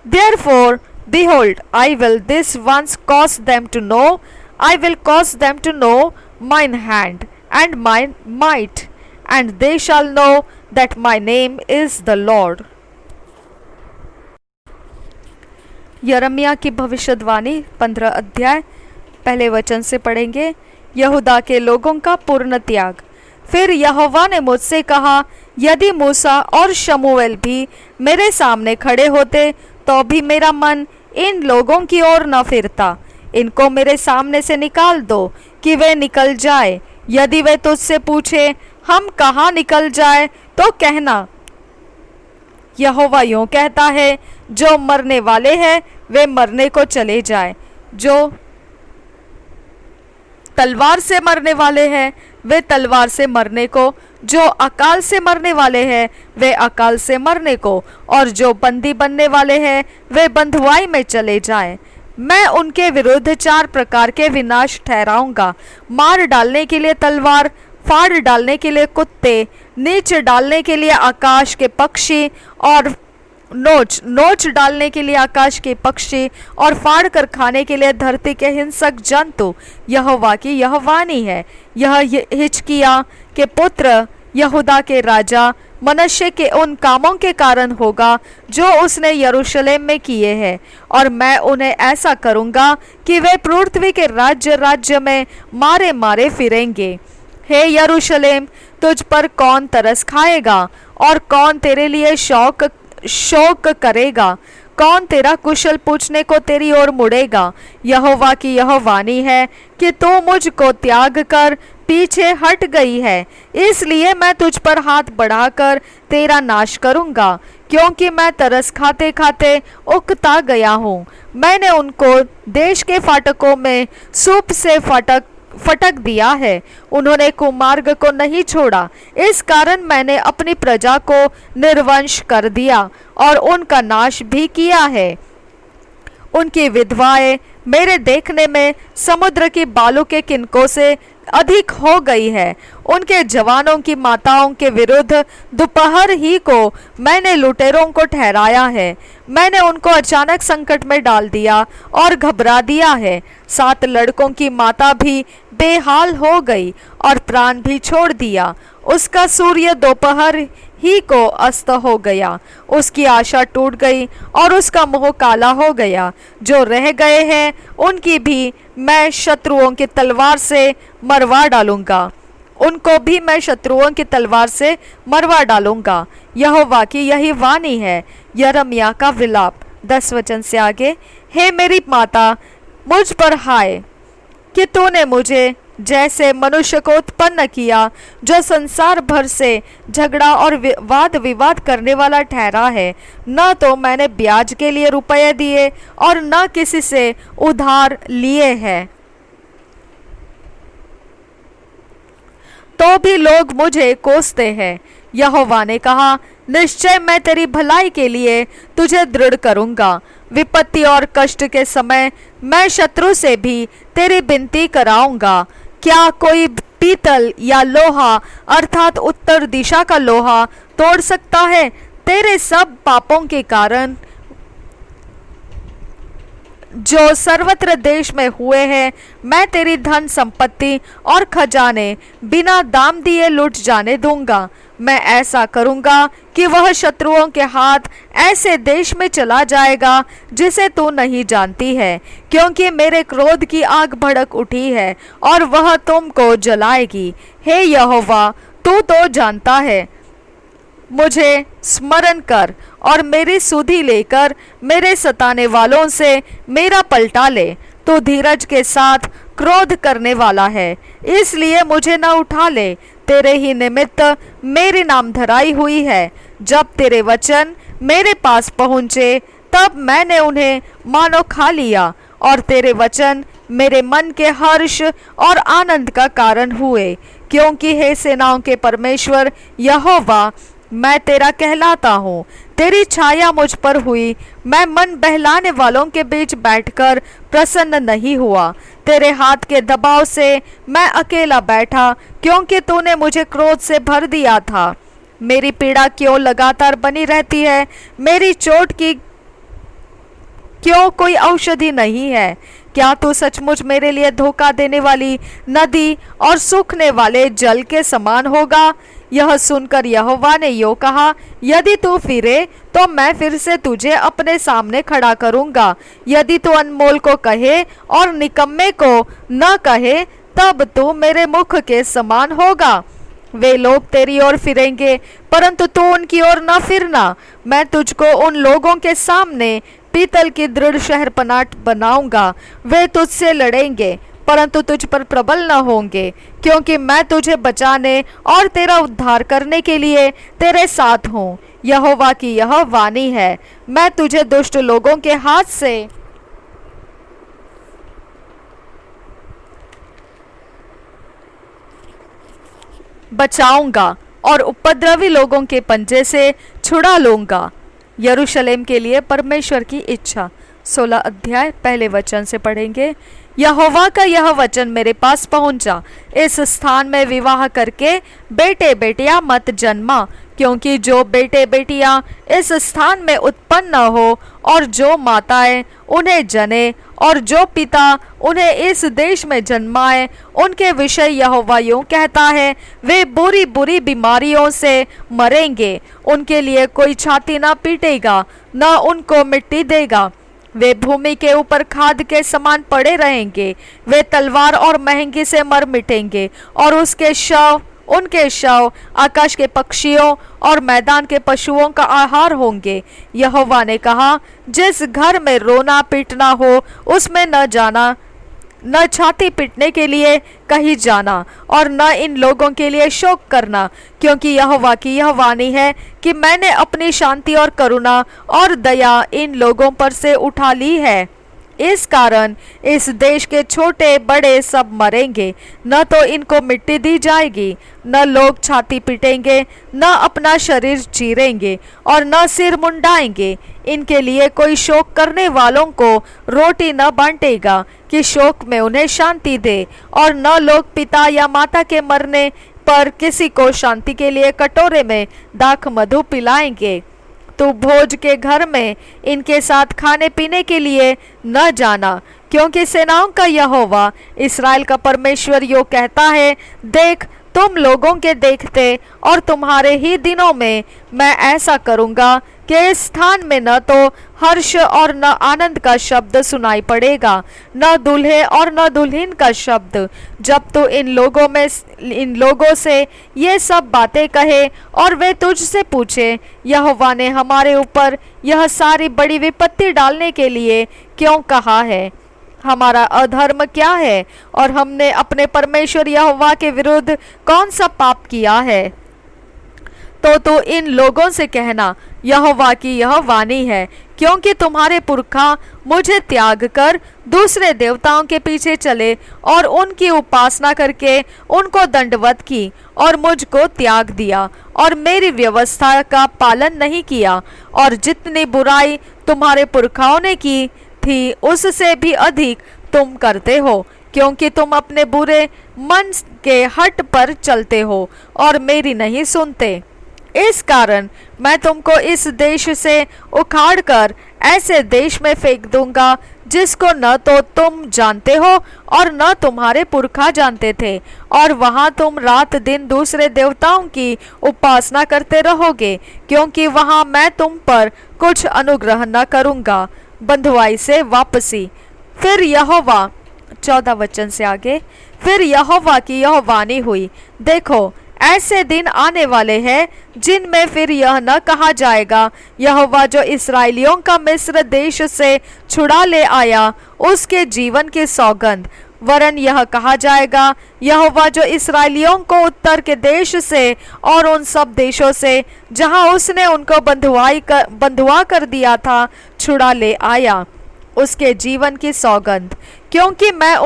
[SPEAKER 1] Therefore, behold, I will this once cause them to know, I will cause them to know mine hand and mine might, and they shall know that my name is the Lord. यिर्मयाह की भविष्यवाणी 15 अध्याय पहले वचन से पढ़ेंगे। यहूदा के लोगों का पूर्ण त्याग। फिर यहोवा ने मुझसे कहा, यदि मूसा और शमूएल भी मेरे सामने खड़े होते तो भी मेरा मन इन लोगों की ओर न फिरता। इनको मेरे सामने से निकाल दो कि वे निकल जाए। यदि वे तुझसे पूछे हम कहाँ निकल जाए तो कहना, यहोवा यूं कहता है, जो मरने वाले हैं वे मरने को चले जाए, जो तलवार से मरने वाले हैं वे तलवार से मरने को, जो अकाल से मरने वाले हैं वे अकाल से मरने को, और जो बंदी बनने वाले हैं वे बंधुआई में चले जाएं। मैं उनके विरुद्ध 4 प्रकार के विनाश ठहराऊंगा, मार डालने के लिए तलवार, फाड़ डालने के लिए कुत्ते, नीच डालने के लिए आकाश के पक्षी, और नोच डालने के लिए आकाश के पक्षी, और फाड़ कर खाने के लिए धरती के हिंसक जंतु। यहोवा की यह वाणी है। यह हिजकिय्याह के पुत्र यहूदा के राजा मनश्शे के उन कामों के कारण होगा जो उसने यरूशलेम में किए हैं, और मैं उन्हें ऐसा करूंगा कि वे पृथ्वी के राज्य राज्य में मारे मारे फिरेंगे। हे यरूशलेम, तुझ पर कौन तरस खाएगा और कौन तेरे लिए शोक करेगा? कौन तेरा कुशल पूछने को तेरी ओर मुड़ेगा? यहोवा की यह वाणी है कि तू मुझको त्याग कर पीछे हट गई है, इसलिए मैं तुझ पर हाथ बढ़ाकर तेरा नाश करूंगा, क्योंकि मैं तरस खाते खाते उकता गया हूँ। मैंने उनको देश के फाटकों में सूप से फटक दिया है। उन्होंने कुमार्ग को नहीं छोड़ा, इस कारण मैंने अपनी प्रजा को निर्वंश कर दिया और उनका नाश भी किया है। उनकी विधवाएं मेरे देखने में समुद्र की बालू के किनकों से अधिक हो गई है। उनके जवानों की माताओं के विरुद्ध दोपहर ही को मैंने लुटेरों को ठहराया है। मैंने उनको अचानक संकट में डाल दिया और घबरा दिया है। 7 लड़कों की माता भी बेहाल हो गई और प्राण भी छोड़ दिया। उसका सूर्य दोपहर ही को अस्त हो गया, उसकी आशा टूट गई और उसका मुंह काला हो गया। जो रह गए हैं उनकी भी मैं शत्रुओं की तलवार से मरवा डालूंगा, उनको भी मैं शत्रुओं की तलवार से मरवा डालूंगा। यहोवा की यही वाणी है। यिर्मयाह का विलाप 10 वचन से आगे। हे मेरी माता, मुझ पर हाय कि तूने मुझे जैसे मनुष्य को उत्पन्न किया, जो संसार भर से झगड़ा और वाद विवाद करने वाला ठहरा है। न तो मैंने ब्याज के लिए रुपये दिए और न किसी से उधार लिए हैं, तो भी लोग मुझे कोसते हैं। यहोवा ने कहा, निश्चय मैं तेरी भलाई के लिए तुझे दृढ़ करूंगा। विपत्ति और कष्ट के समय मैं शत्रु से भी तेरी विनती कराऊंगा। क्या कोई पीतल या लोहा अर्थात उत्तर दिशा का लोहा तोड़ सकता है? तेरे सब पापों के कारण जो सर्वत्र देश में हुए हैं, मैं तेरी धन संपत्ति और खजाने बिना दाम दिए लुट जाने दूंगा। मैं ऐसा करूंगा कि वह शत्रुओं के हाथ ऐसे देश में चला जाएगा जिसे तू नहीं जानती है, क्योंकि मेरे क्रोध की आग भड़क उठी है और वह तुमको जलाएगी। हे यहोवा, तू तो जानता है। मुझे स्मरण कर और मेरी सुधि लेकर मेरे सताने वालों से मेरा पलटा ले। तू धीरज के साथ क्रोध करने वाला है, इसलिए मुझे न उठा ले। तेरे ही निमित्त मेरी नामधराई हुई है। जब तेरे वचन मेरे पास पहुँचे तब मैंने उन्हें मानो खा लिया, और तेरे वचन मेरे मन के हर्ष और आनंद का कारण हुए। क्योंकि हे सेनाओं के परमेश्वर यहोवा, मैं तेरा कहलाता हूँ। तेरी छाया मुझ पर हुई। मैं मन बहलाने वालों के बीच बैठकर प्रसन्न नहीं हुआ। तेरे हाथ के दबाव से मैं अकेला बैठा, क्योंकि तूने मुझे क्रोध से भर दिया था। मेरी पीड़ा क्यों लगातार बनी रहती है? मेरी चोट की क्यों कोई औषधि नहीं है? क्या तू सचमुच मेरे लिए धोखा देने वाली नदी और सूखने वाले जल के समान होगा? यह सुनकर यहोवा ने यो कहा, यदि तू फिरे तो मैं फिर से तुझे अपने सामने खड़ा करूंगा। यदि तू अनमोल को कहे और निकम्मे को न कहे, तब तू मेरे मुख के समान होगा। वे लोग तेरी ओर फिरेंगे परंतु तू उनकी ओर न फिरना। मैं तुझको उन लोगों के सामने पीतल की दृढ़ शहरपनाह बनाऊंगा। वे तुझसे लड़ेंगे परंतु तुझ पर प्रबल न होंगे, क्योंकि मैं तुझे बचाने और तेरा उद्धार करने के लिए तेरे साथ हूँ। यहोवा की यह वाणी है, मैं तुझे दुष्ट लोगों के हाथ से बचाऊंगा और उपद्रवी लोगों के पंजे से छुड़ा लूंगा। यरूशलेम के लिए परमेश्वर की इच्छा। 16 अध्याय पहले वचन से पढ़ेंगे। यहोवा का यह वचन मेरे पास पहुंचा, इस स्थान में विवाह करके बेटे बेटियां मत जन्मा, क्योंकि जो बेटे बेटियां इस स्थान में उत्पन्न न हो और जो माताएं उन्हें जने और जो पिता उन्हें इस देश में जन्माए, उनके विषय यहोवा यूं कहता है, वे बुरी बुरी बीमारियों से मरेंगे। उनके लिए कोई छाती न पीटेगा, न उनको मिट्टी देगा। वे भूमि के ऊपर खाद के समान पड़े रहेंगे। वे तलवार और महंगी से मर मिटेंगे और उनके शव आकाश के पक्षियों और मैदान के पशुओं का आहार होंगे। यहोवा ने कहा, जिस घर में रोना पीटना हो उसमें न जाना, न छाती पीटने के लिए कहीं जाना और न इन लोगों के लिए शोक करना, क्योंकि यहोवा की यह वाणी है कि मैंने अपनी शांति और करुणा और दया इन लोगों पर से उठा ली है। इस कारण इस देश के छोटे बड़े सब मरेंगे, न तो इनको मिट्टी दी जाएगी, न लोग छाती पीटेंगे, न अपना शरीर चीरेंगे और न सिर मुंडाएंगे। इनके लिए कोई शोक करने वालों को रोटी न बांटेगा कि शोक में उन्हें शांति दे, और न लोग पिता या माता के मरने पर किसी को शांति के लिए कटोरे में दाख मधु पिलाएंगे। तू भोज के घर में इनके साथ खाने पीने के लिए न जाना, क्योंकि सेनाओं का यहोवा इस्राएल का परमेश्वर यो कहता है, देख, तुम लोगों के देखते और तुम्हारे ही दिनों में मैं ऐसा करूंगा कि इस स्थान में न तो हर्ष और न आनंद का शब्द सुनाई पड़ेगा, न दूल्हे और न दुल्हन का शब्द, जब तू इन लोगों से ये सब बातें कहे और वे तुझसे पूछे, यहोवा ने हमारे ऊपर यह सारी बड़ी विपत्ति डालने के लिए क्यों कहा है? हमारा अधर्म क्या है और हमने अपने परमेश्वर यहोवा के विरुद्ध कौन सा पाप किया है? तो तू इन लोगों से कहना, यहोवा की यह वाणी है, क्योंकि तुम्हारे पुरखा मुझे त्याग कर दूसरे देवताओं के पीछे चले और उनकी उपासना करके उनको दंडवत की और मुझको त्याग दिया और मेरी व्यवस्था का पालन नहीं किया, और जितनी बुराई तुम्हारे पुरखाओं ने की थी उससे भी अधिक तुम करते हो, क्योंकि तुम अपने बुरे मन के हट पर चलते हो और मेरी नहीं सुनते। इस कारण मैं तुमको इस देश से उखाड़कर ऐसे देश में फेंक दूंगा जिसको न तो तुम जानते हो और न तुम्हारे पुरखा जानते थे, और वहां तुम रात दिन दूसरे देवताओं की उपासना करते रहोगे, क्योंकि वहां मैं तुम पर कुछ अनुग्रह न करूंगा। बंधुआई से वापसी। फिर यहोवा 14 वचन से आगे, फिर यहोवा की यह वाणी हुई, देखो, ऐसे दिन आने वाले हैं जिनमें फिर यह न कहा जाएगा, यहोवा जो इसराइलियों का मिस्र देश से छुड़ा ले आया उसके जीवन की सौगंध, वरन यह कहा जाएगा, यहोवा जो इसराइलियों को उत्तर के देश से और उन सब देशों से जहां उसने उनको बंधुआ कर दिया था छुड़ा ले आया, उसके जीवन की सौगंध, क्योंकि मैं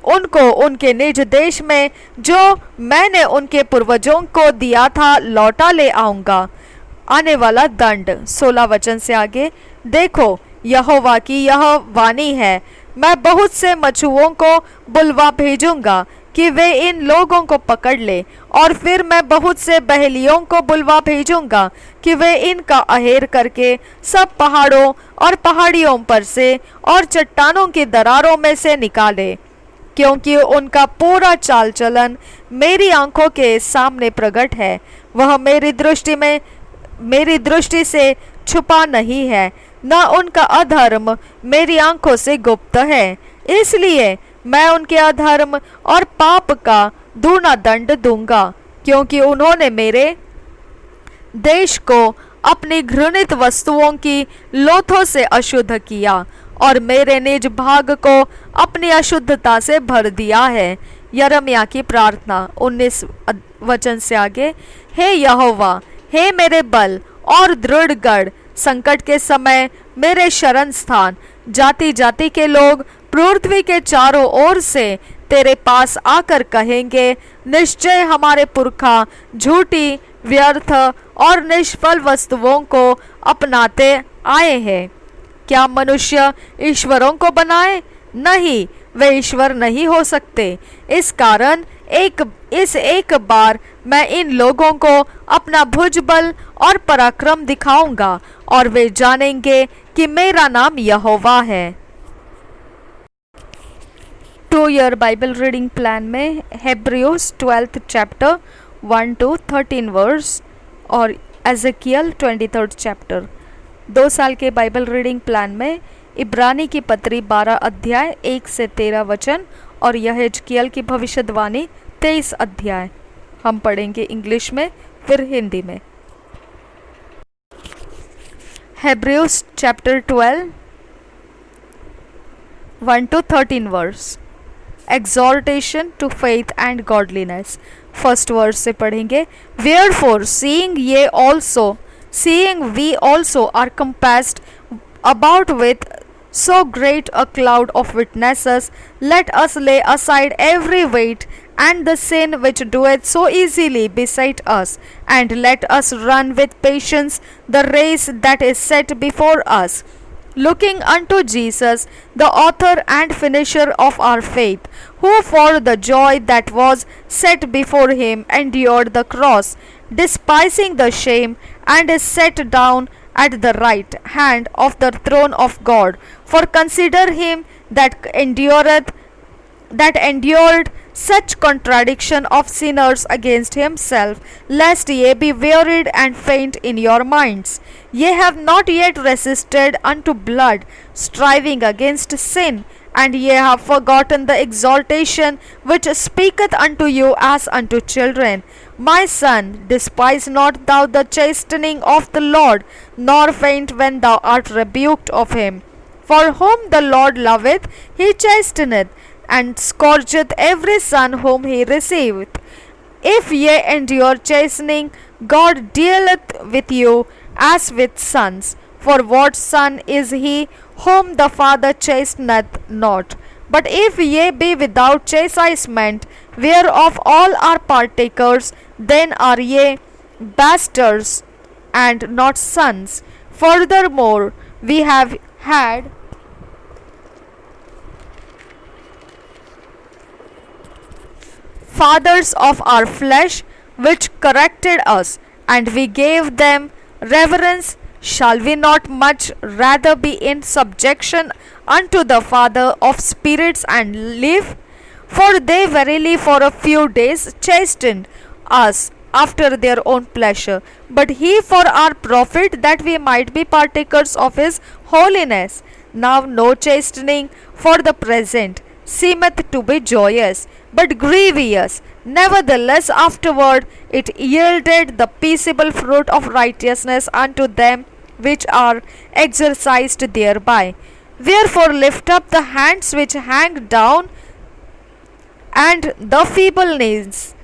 [SPEAKER 1] उनको उनके निज देश में जो मैंने उनके पूर्वजों को दिया था लौटा ले आऊंगा। आने वाला दंड। 16 वचन से आगे, देखो, यहोवा की यह वाणी है, मैं बहुत से मछुओं को बुलवा भेजूंगा कि वे इन लोगों को पकड़ ले, और फिर मैं बहुत से बहेलियों को बुलवा भेजूंगा कि वे इनका अहेर करके सब पहाड़ों और पहाड़ियों पर से और चट्टानों की दरारों में से निकाले, क्योंकि उनका पूरा चाल चलन मेरी आंखों के सामने प्रकट है, वह मेरी दृष्टि से छुपा नहीं है, न उनका अधर्म मेरी आंखों से गुप्त है। इसलिए मैं उनके अधर्म और पाप का दूना दंड दूंगा, क्योंकि उन्होंने मेरे देश को अपनी घृणित वस्तुओं की लोथों से अशुद्ध किया और मेरे निज भाग को अपनी अशुद्धता से भर दिया है। यिर्मयाह की प्रार्थना 19 वचन से आगे। हे यहोवा, हे मेरे बल और दृढ़ गढ़, संकट के समय मेरे शरण स्थान, जाति जाति के लोग पृथ्वी के चारों ओर से तेरे पास आकर कहेंगे, निश्चय हमारे पुरखा झूठी, व्यर्थ और निष्फल वस्तुओं को अपनाते आए हैं। क्या मनुष्य ईश्वरों को बनाए? नहीं, वे ईश्वर नहीं हो सकते। इस कारण एक बार मैं इन लोगों को अपना भुजबल और पराक्रम दिखाऊंगा और वे जानेंगे कि मेरा नाम यहोवा है। 2 ईयर बाइबल रीडिंग प्लान में हेब्रियोस 12th चैप्टर 1 to 13 वर्स और एजेकियल 23rd चैप्टर। 2 साल के बाइबल रीडिंग प्लान में इब्रानी की पत्री 12 अध्याय 1 से 13 वचन और यहेजकियल की भविष्यवाणी 23 अध्याय। हम पढ़ेंगे इंग्लिश में फिर हिंदी में। Hebrews chapter 12 1 to 13 verse. Exhortation to faith and godliness। First verse से पढ़ेंगे। Wherefore seeing we also are compassed about with so great a cloud of witnesses, let us lay aside every weight and the sin which doeth so easily beset us, and let us run with patience the race that is set before us, looking unto Jesus, the author and finisher of our faith, who for the joy that was set before him endured the cross, despising the shame, and is set down at the right hand of the throne of God. For consider him that endured such contradiction of sinners against himself, lest ye be wearied and faint in your minds. Ye have not yet resisted unto blood, striving against sin, and ye have forgotten the exhortation which speaketh unto you as unto children. My son, despise not thou the chastening of the Lord, nor faint when thou art rebuked of him. For whom the Lord loveth, he chasteneth, and scourgeth every son whom he receiveth. If ye endure chastening, God dealeth with you as with sons. For what son is he whom the Father chasteneth not? But if ye be without chastisement, whereof all are partakers, then are ye bastards and not sons. Furthermore, we have had fathers of our flesh which corrected us, and we gave them reverence. Shall we not much rather be in subjection unto the Father of spirits and live? For they verily for a few days chastened us after their own pleasure, but he for our profit, that we might be partakers of his holiness. Now no chastening for the present seemeth to be joyous, but grievous. Nevertheless afterward it yielded the peaceable fruit of righteousness unto them which are exercised thereby. Wherefore lift up the hands which hang down, and the feeble knees,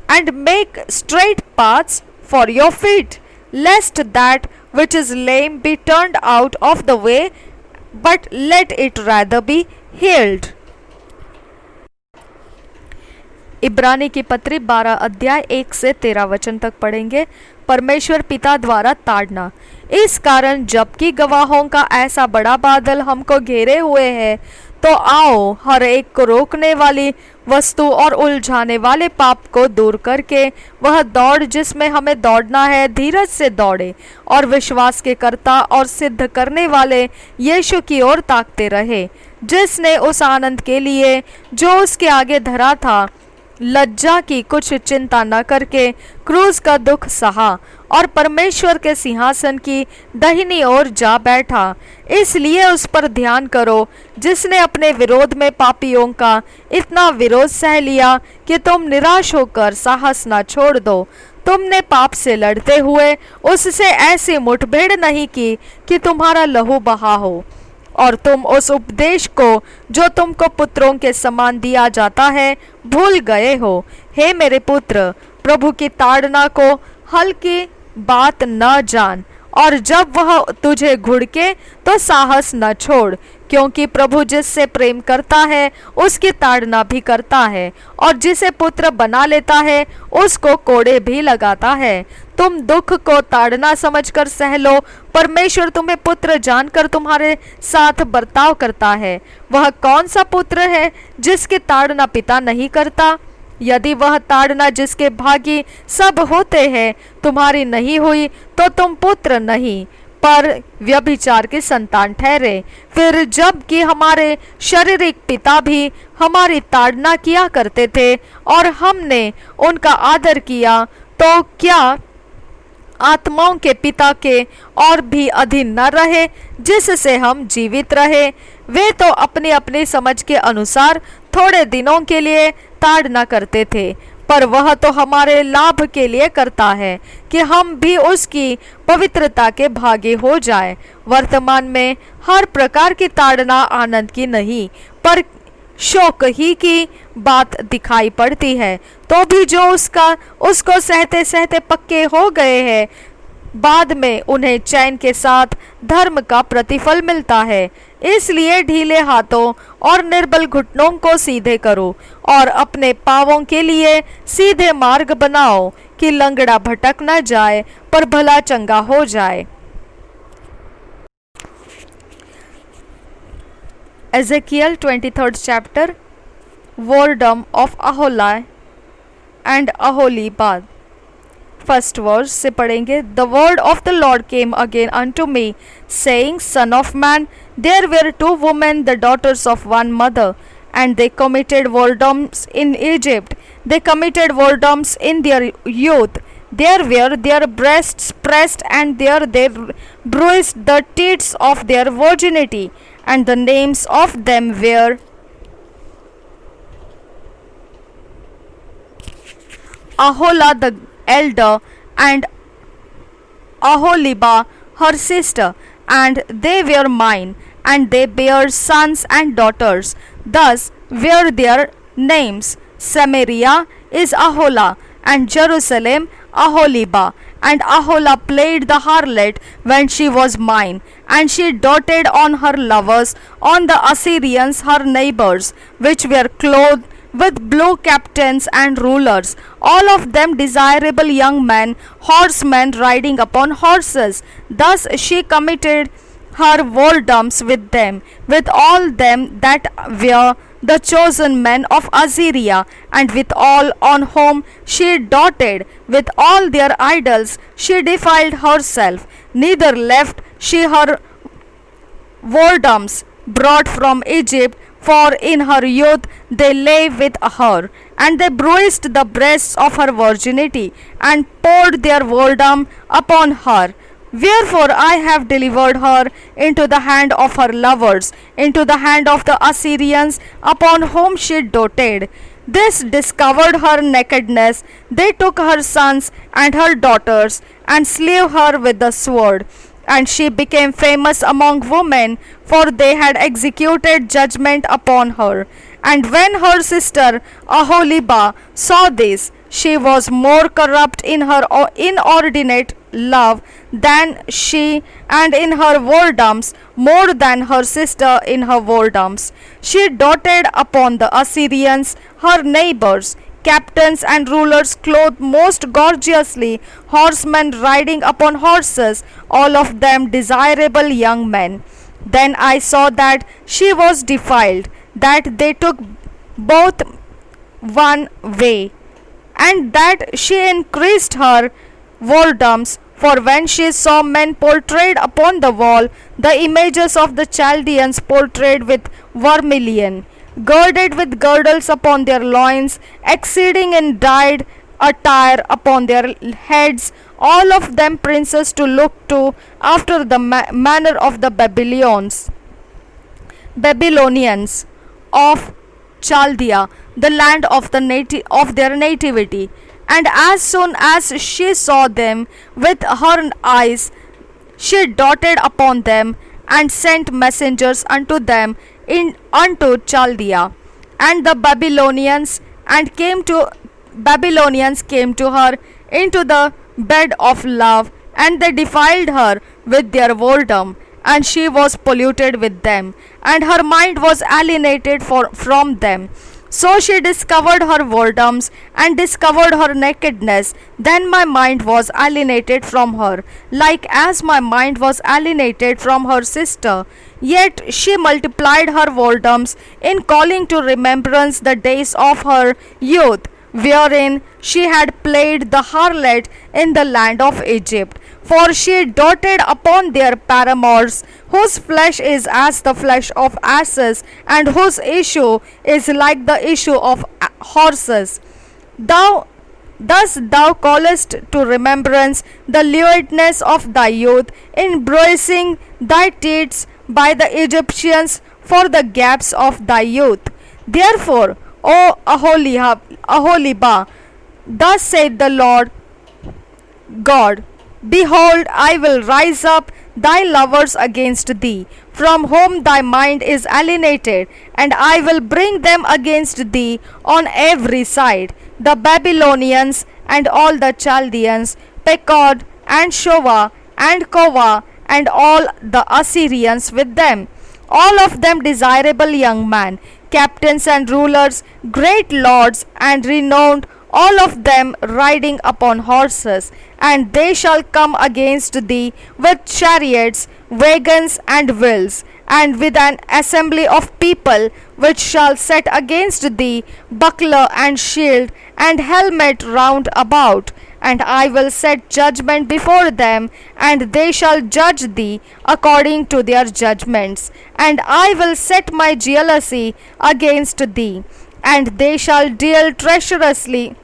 [SPEAKER 1] and make straight paths for your feet, lest that which is lame be turned out of the way, but let it rather be healed. इब्रानी की पत्री 12 अध्याय 1 से 13 वचन तक पढ़ेंगे। परमेश्वर पिता द्वारा ताड़ना। इस कारण जबकि गवाहों का ऐसा बड़ा बादल हमको घेरे हुए है, तो आओ हर एक को रोकने वाली वस्तु और उलझाने वाले पाप को दूर करके वह दौड़ जिसमें हमें दौड़ना है धीरज से दौड़े, और विश्वास के कर्ता और सिद्ध करने वाले यीशु की ओर ताकते रहे, जिसने उस आनंद के लिए जो उसके आगे धरा था लज्जा की कुछ चिंता न करके क्रूस का दुख सहा और परमेश्वर के सिंहासन की दाहिनी ओर जा बैठा। इसलिए उस पर ध्यान करो जिसने अपने विरोध में पापियों का इतना विरोध सह लिया कि तुम निराश होकर साहस न छोड़ दो। तुमने पाप से लड़ते हुए उससे ऐसी मुठभेड़ नहीं की कि तुम्हारा लहू बहा हो, और तुम उस उपदेश को जो तुमको पुत्रों के समान दिया जाता है भूल गए हो। हे मेरे पुत्र, प्रभु की ताड़ना को हल्की बात न जान, और जब वह तुझे घुड़के तो साहस न छोड़, क्योंकि प्रभु जिससे प्रेम करता है उसकी ताड़ना भी करता है, और जिसे पुत्र बना लेता है उसको कोड़े भी लगाता है। तुम दुख को ताड़ना समझकर सह लो, परमेश्वर तुम्हें पुत्र जानकर तुम्हारे साथ बर्ताव करता है। वह कौन सा पुत्र है जिसकी ताड़ना पिता नहीं करता? यदि वह ताड़ना जिसके भागी सब होते हैं तुम्हारी नहीं हुई तो तुम पुत्र नहीं पर व्यभिचार की संतान ठहरे। फिर जबकि हमारे शारीरिक पिता भी हमारी ताड़ना किया करते थे और हमने उनका आदर किया, तो क्या आत्माओं के पिता के और भी अधीन न रहे जिससे हम जीवित रहे? वे तो अपनी अपनी समझ के अनुसार थोड़े दिनों के लिए ताड़ना करते थे, पर वह तो हमारे लाभ के लिए करता है कि हम भी उसकी पवित्रता के भागी हो जाए। वर्तमान में हर प्रकार की ताड़ना आनंद की नहीं पर शोक ही की बात दिखाई पड़ती है, तो भी जो उसको सहते सहते पक्के हो गए हैं बाद में उन्हें चैन के साथ धर्म का प्रतिफल मिलता है। इसलिए ढीले हाथों और निर्बल घुटनों को सीधे करो और अपने पांवों के लिए सीधे मार्ग बनाओ कि लंगड़ा भटक न जाए पर भला चंगा हो जाए। Ezekiel 23rd chapter, Whoredom of Aholah and Aholibah। First verse से पढ़ेंगे। The word of the Lord came again unto me, saying, Son of man, there were two women, the daughters of one mother, and they committed whoredoms in Egypt. They committed whoredoms in their youth. There were their breasts pressed, and there they bruised the teats of their virginity, and the names of them were Aholah the elder, and Aholibah her sister, and they were mine, and they bare sons and daughters. Thus were their names: Samaria is Aholah, and Jerusalem Aholibah. And Aholah played the harlot when she was mine, and she doted on her lovers, on the Assyrians her neighbors, which were clothed with blue captains and rulers, all of them desirable young men, horsemen riding upon horses. Thus she committed her whoredoms with them, with all them that were the chosen men of Assyria, and with all on whom she doted, with all their idols she defiled herself, neither left she her whoredoms brought from Egypt, for in her youth they lay with her, and they bruised the breasts of her virginity, and poured their whoredom upon her. Wherefore I have delivered her into the hand of her lovers, into the hand of the Assyrians, upon whom she doted. This discovered her nakedness. They took her sons and her daughters, and slew her with the sword. And she became famous among women, for they had executed judgment upon her. And when her sister Aholibah saw this, she was more corrupt in her inordinate love than she, and in her whoredoms more than her sister in her whoredoms. She doted upon the Assyrians, her neighbors, captains and rulers clothed most gorgeously, horsemen riding upon horses, all of them desirable young men. Then I saw that she was defiled, that they took both one way, and that she increased her whoredoms. For when she saw men portrayed upon the wall, the images of the Chaldeans portrayed with vermilion, girded with girdles upon their loins, exceeding in dyed attire upon their heads, all of them princes to look to after the manner of the Babylonians of Chaldea, the land of of their nativity. And as soon as she saw them with her eyes, she doted upon them and sent messengers unto them unto Chaldea. And the Babylonians came to her into the bed of love, and they defiled her with their whoredom, and she was polluted with them, and her mind was alienated from them. So she discovered her whoredoms and discovered her nakedness. Then my mind was alienated from her, like as my mind was alienated from her sister. Yet she multiplied her whoredoms in calling to remembrance the days of her youth, wherein she had played the harlot in the land of Egypt. For she doted upon their paramours, whose flesh is as the flesh of asses, and whose issue is like the issue of horses. Thus thou callest to remembrance the lewdness of thy youth, in bruising thy teats by the Egyptians for the gaps of thy youth. Therefore, O Aholibah, thus saith the Lord God, behold, I will rise up thy lovers against thee, from whom thy mind is alienated, and I will bring them against thee on every side, the Babylonians and all the Chaldeans, Pekod and Showa and Kova, and all the Assyrians with them, all of them desirable young men, captains and rulers, great lords and renowned, all of them riding upon horses. And they shall come against thee with chariots, wagons, and wheels, and with an assembly of people, which shall set against thee buckler and shield and helmet round about. And I will set judgment before them, and they shall judge thee according to their judgments. And I will set my jealousy against thee, and they shall deal furiously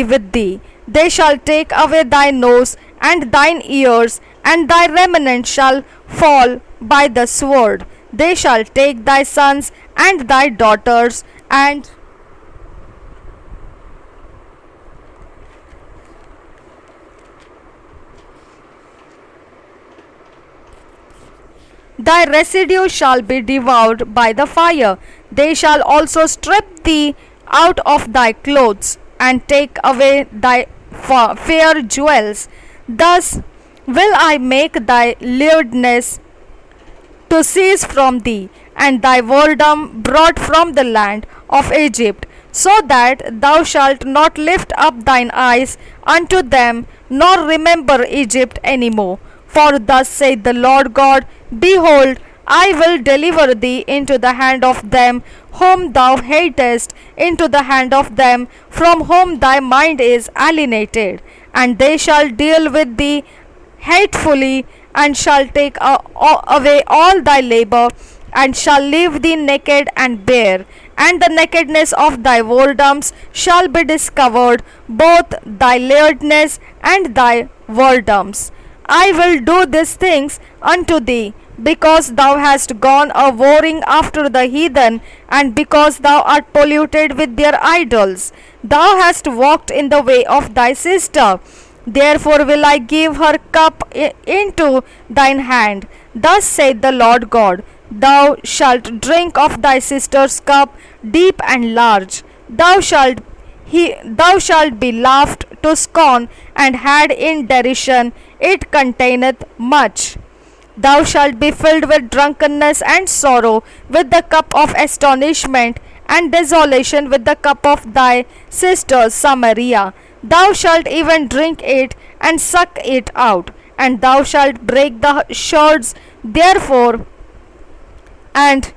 [SPEAKER 1] with thee. They shall take away thy nose and thine ears, and thy remnant shall fall by the sword. They shall take thy sons and thy daughters, and thy residue shall be devoured by the fire. They shall also strip thee out of thy clothes, and take away thy fair jewels. Thus will I make thy lewdness to cease from thee, and thy whoredom brought from the land of Egypt, so that thou shalt not lift up thine eyes unto them, nor remember Egypt any more. For thus saith the Lord God, behold, I will deliver thee into the hand of them whom thou hatest, into the hand of them from whom thy mind is alienated. And they shall deal with thee hatefully, and shall take away all thy labor, and shall leave thee naked and bare. And the nakedness of thy whoredoms shall be discovered, both thy lewdness and thy whoredoms. I will do these things unto thee, because thou hast gone a warring after the heathen, and because thou art polluted with their idols. Thou hast walked in the way of thy sister. Therefore will I give her cup into thine hand. Thus saith the Lord God, thou shalt drink of thy sister's cup deep and large. Thou shalt be laughed to scorn, and had in derision. It containeth much. Thou shalt be filled with drunkenness and sorrow, with the cup of astonishment and desolation, with the cup of thy sister Samaria. Thou shalt even drink it and suck it out, and thou shalt break the sherds therefore, and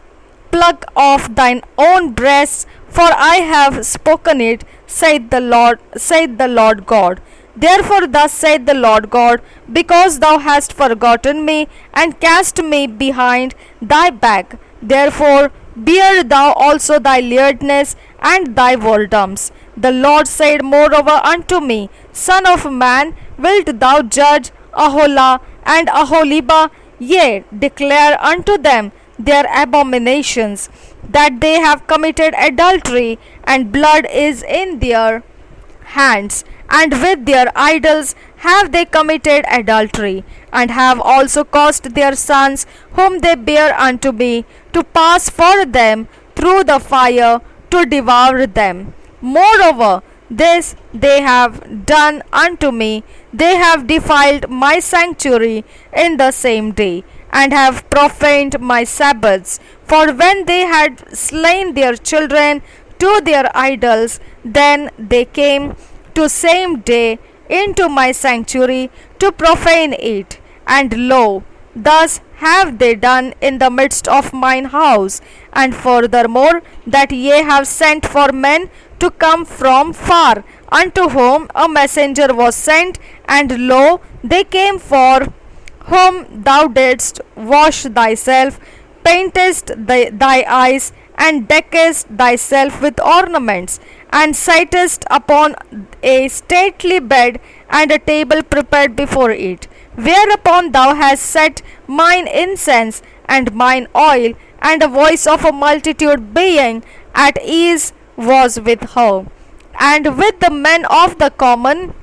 [SPEAKER 1] pluck off thine own breasts, for I have spoken it, saith the Lord God. Therefore thus saith the Lord God, because thou hast forgotten me, and cast me behind thy back, therefore Bear thou also thy lewdness and thy whoredoms. The Lord said moreover unto me, Son of man, wilt thou judge Aholah and Aholibah? Yea, declare unto them their abominations, that they have committed adultery, and blood is in their hands, and with their idols have they committed adultery, and have also caused their sons, whom they bear unto me, to pass for them through the fire to devour them. Moreover, this they have done unto me, they have defiled my sanctuary in the same day, and have profaned my Sabbaths. For when they had slain their children to their idols, then they came to same day into my sanctuary to profane it. And lo, thus have they done in the midst of mine house. And furthermore, that ye have sent for men to come from far, unto whom a messenger was sent, and lo, they came for whom thou didst wash thyself, paintest thy eyes, and deckest thyself with ornaments, and sittest upon a stately bed, and a table prepared before it, whereupon thou hast set mine incense and mine oil, and a voice of a multitude being at ease was with her. And with the men of the common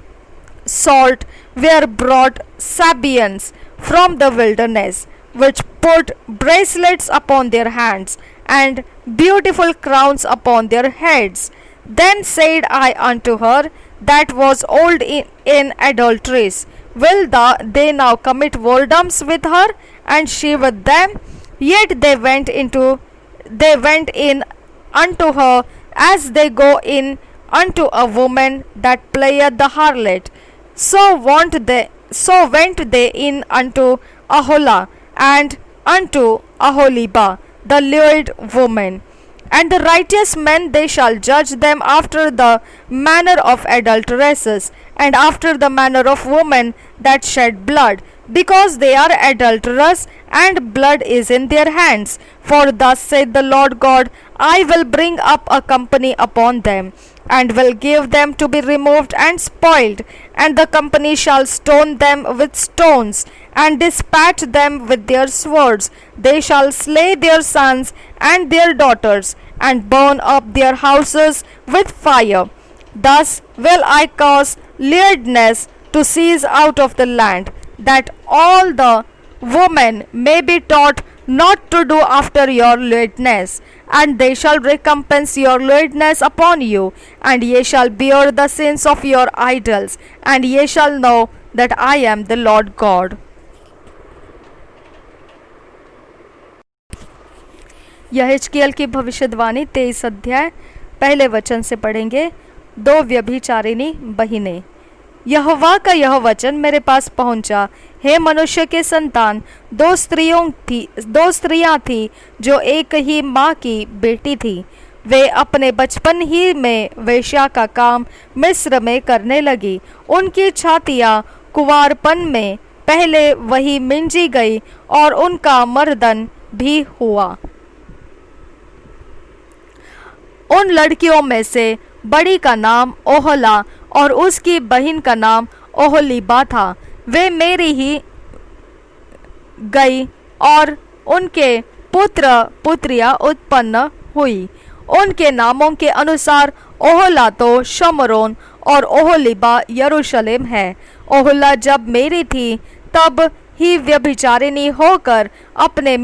[SPEAKER 1] salt were brought Sabaeans from the wilderness, which put bracelets upon their hands, and beautiful crowns upon their heads. Then said I unto her, that was old in adulteries, will they now commit whoredoms with her, and she with them? Yet they went in unto her as they go in unto a woman that playeth the harlot. So went they in unto Aholah and unto Aholibah, the lewd woman. And the righteous men they shall judge them after the manner of adulteresses, and after the manner of women that shed blood, because they are adulterous, and blood is in their hands. For thus saith the Lord God, I will bring up a company upon them, and will give them to be removed and spoiled, and the company shall stone them with stones, and dispatch them with their swords. They shall slay their sons and their daughters, and burn up their houses with fire. Thus will I cause lewdness to cease out of the land, that all the women may be taught not to do after your lewdness, and they shall recompense your lewdness upon you, and ye shall bear the sins of your idols, and ye shall know that I am the Lord God. यह हिजकिय्याह की भविष्यवाणी 23 अध्याय पहले वचन से पढ़ेंगे। 2 व्यभिचारिणी बहिनें। यहोवा का यह वचन मेरे पास पहुंचा, हे मनुष्य के संतान, 2 स्त्रियां थी जो एक ही माँ की बेटी थी। वे अपने बचपन ही में वेश्या का काम मिस्र में करने लगी। उनकी छातियाँ कुंवारपन में पहले वही मिंजी गई, और उनका मर्दन भी हुआ। उन लड़कियों में से बड़ी का नाम ओहला और उसकी बहन का नाम ओहोलीबा था। वे मेरी ही गई, और उनके पुत्र पुत्रियां उत्पन्न हुई। उनके नामों के अनुसार ओहला तो शमरोन और ओहोलीबा यरूशलेम है। ओहला जब मेरी थी तब ही व्यभिचारिणी होकर अपने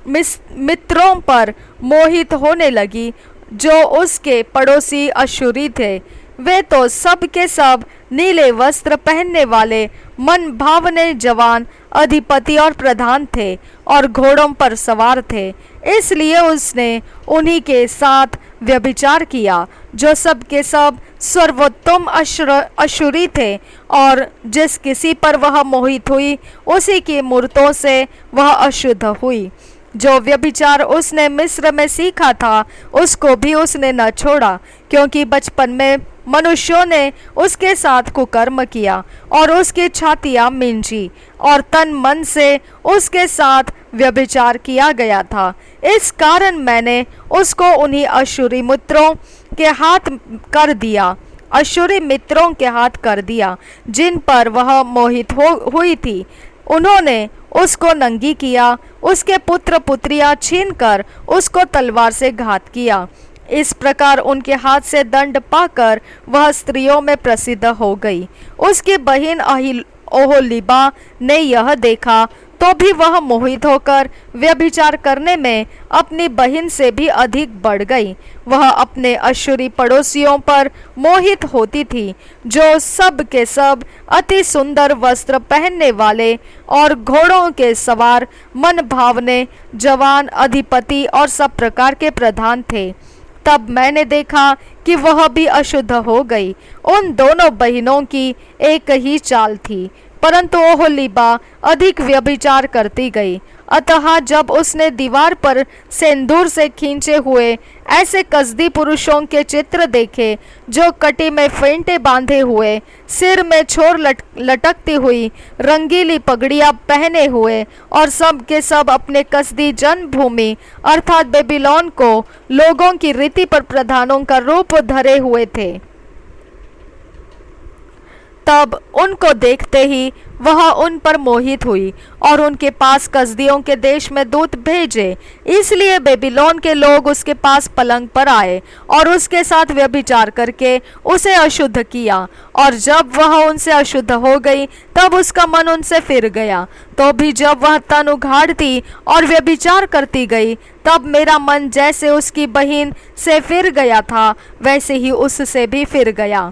[SPEAKER 1] मित्रों पर मोहित होने लगी, जो उसके पड़ोसी अशूरी थे। वे तो सब के सब नीले वस्त्र पहनने वाले मन भावने जवान अधिपति और प्रधान थे, और घोड़ों पर सवार थे। इसलिए उसने उन्हीं के साथ व्यभिचार किया, जो सब के सब सर्वोत्तम अशूरी थे, और जिस किसी पर वह मोहित हुई उसी की मूर्तों से वह अशुद्ध हुई। जो व्यभिचार उसने मिस्र में सीखा था उसको भी उसने न छोड़ा, क्योंकि बचपन में मनुष्यों ने उसके साथ कुकर्म किया और उसकी छातियाँ मिंजी, और तन मन से उसके साथ व्यभिचार किया गया था। इस कारण मैंने उसको उन्हीं अश्शूरी मित्रों के हाथ कर दिया, अश्शूरी मित्रों के हाथ कर दिया जिन पर वह मोहित हुई थी। उन्होंने उसको नंगी किया, उसके पुत्र पुत्रियां छीनकर उसको तलवार से घात किया। इस प्रकार उनके हाथ से दंड पाकर वह स्त्रियों में प्रसिद्ध हो गई। उसकी बहन ओहोलीबा ने यह देखा तो भी वह मोहित होकर व्यभिचार करने में अपनी बहन से भी अधिक बढ़ गई। वह अपने अश्शूरी पड़ोसियों पर मोहित होती थी, जो सब के सब अति सुंदर वस्त्र पहनने वाले और घोड़ों के सवार, मन भावने, जवान, अधिपति और सब प्रकार के प्रधान थे। तब मैंने देखा कि वह भी अशुद्ध हो गई। उन दोनों बहनों की एक ही चाल थी, परंतु ओहोलीबा अधिक व्यभिचार करती गई। अतः जब उसने दीवार पर सिंदूर से खींचे हुए ऐसे कसदी पुरुषों के चित्र देखे, जो कटी में फेंटे बांधे हुए, सिर में छोर लटकती हुई, रंगीली पगड़ियां पहने हुए और सब के सब अपने कसदी जन्मभूमि अर्थात बेबीलोन को लोगों की रीति पर प्रधानों का रूप धरे हुए थे, तब उनको देखते ही वह उन पर मोहित हुई और उनके पास कसदियों के देश में दूत भेजे। इसलिए बेबीलोन के लोग उसके पास पलंग पर आए और उसके साथ व्यभिचार करके उसे अशुद्ध किया। और जब वह उनसे अशुद्ध हो गई तब उसका मन उनसे फिर गया। तो भी जब वह तन उघाड़ती और व्यभिचार करती गई, तब मेरा मन जैसे उसकी बहन से फिर गया था वैसे ही उससे भी फिर गया।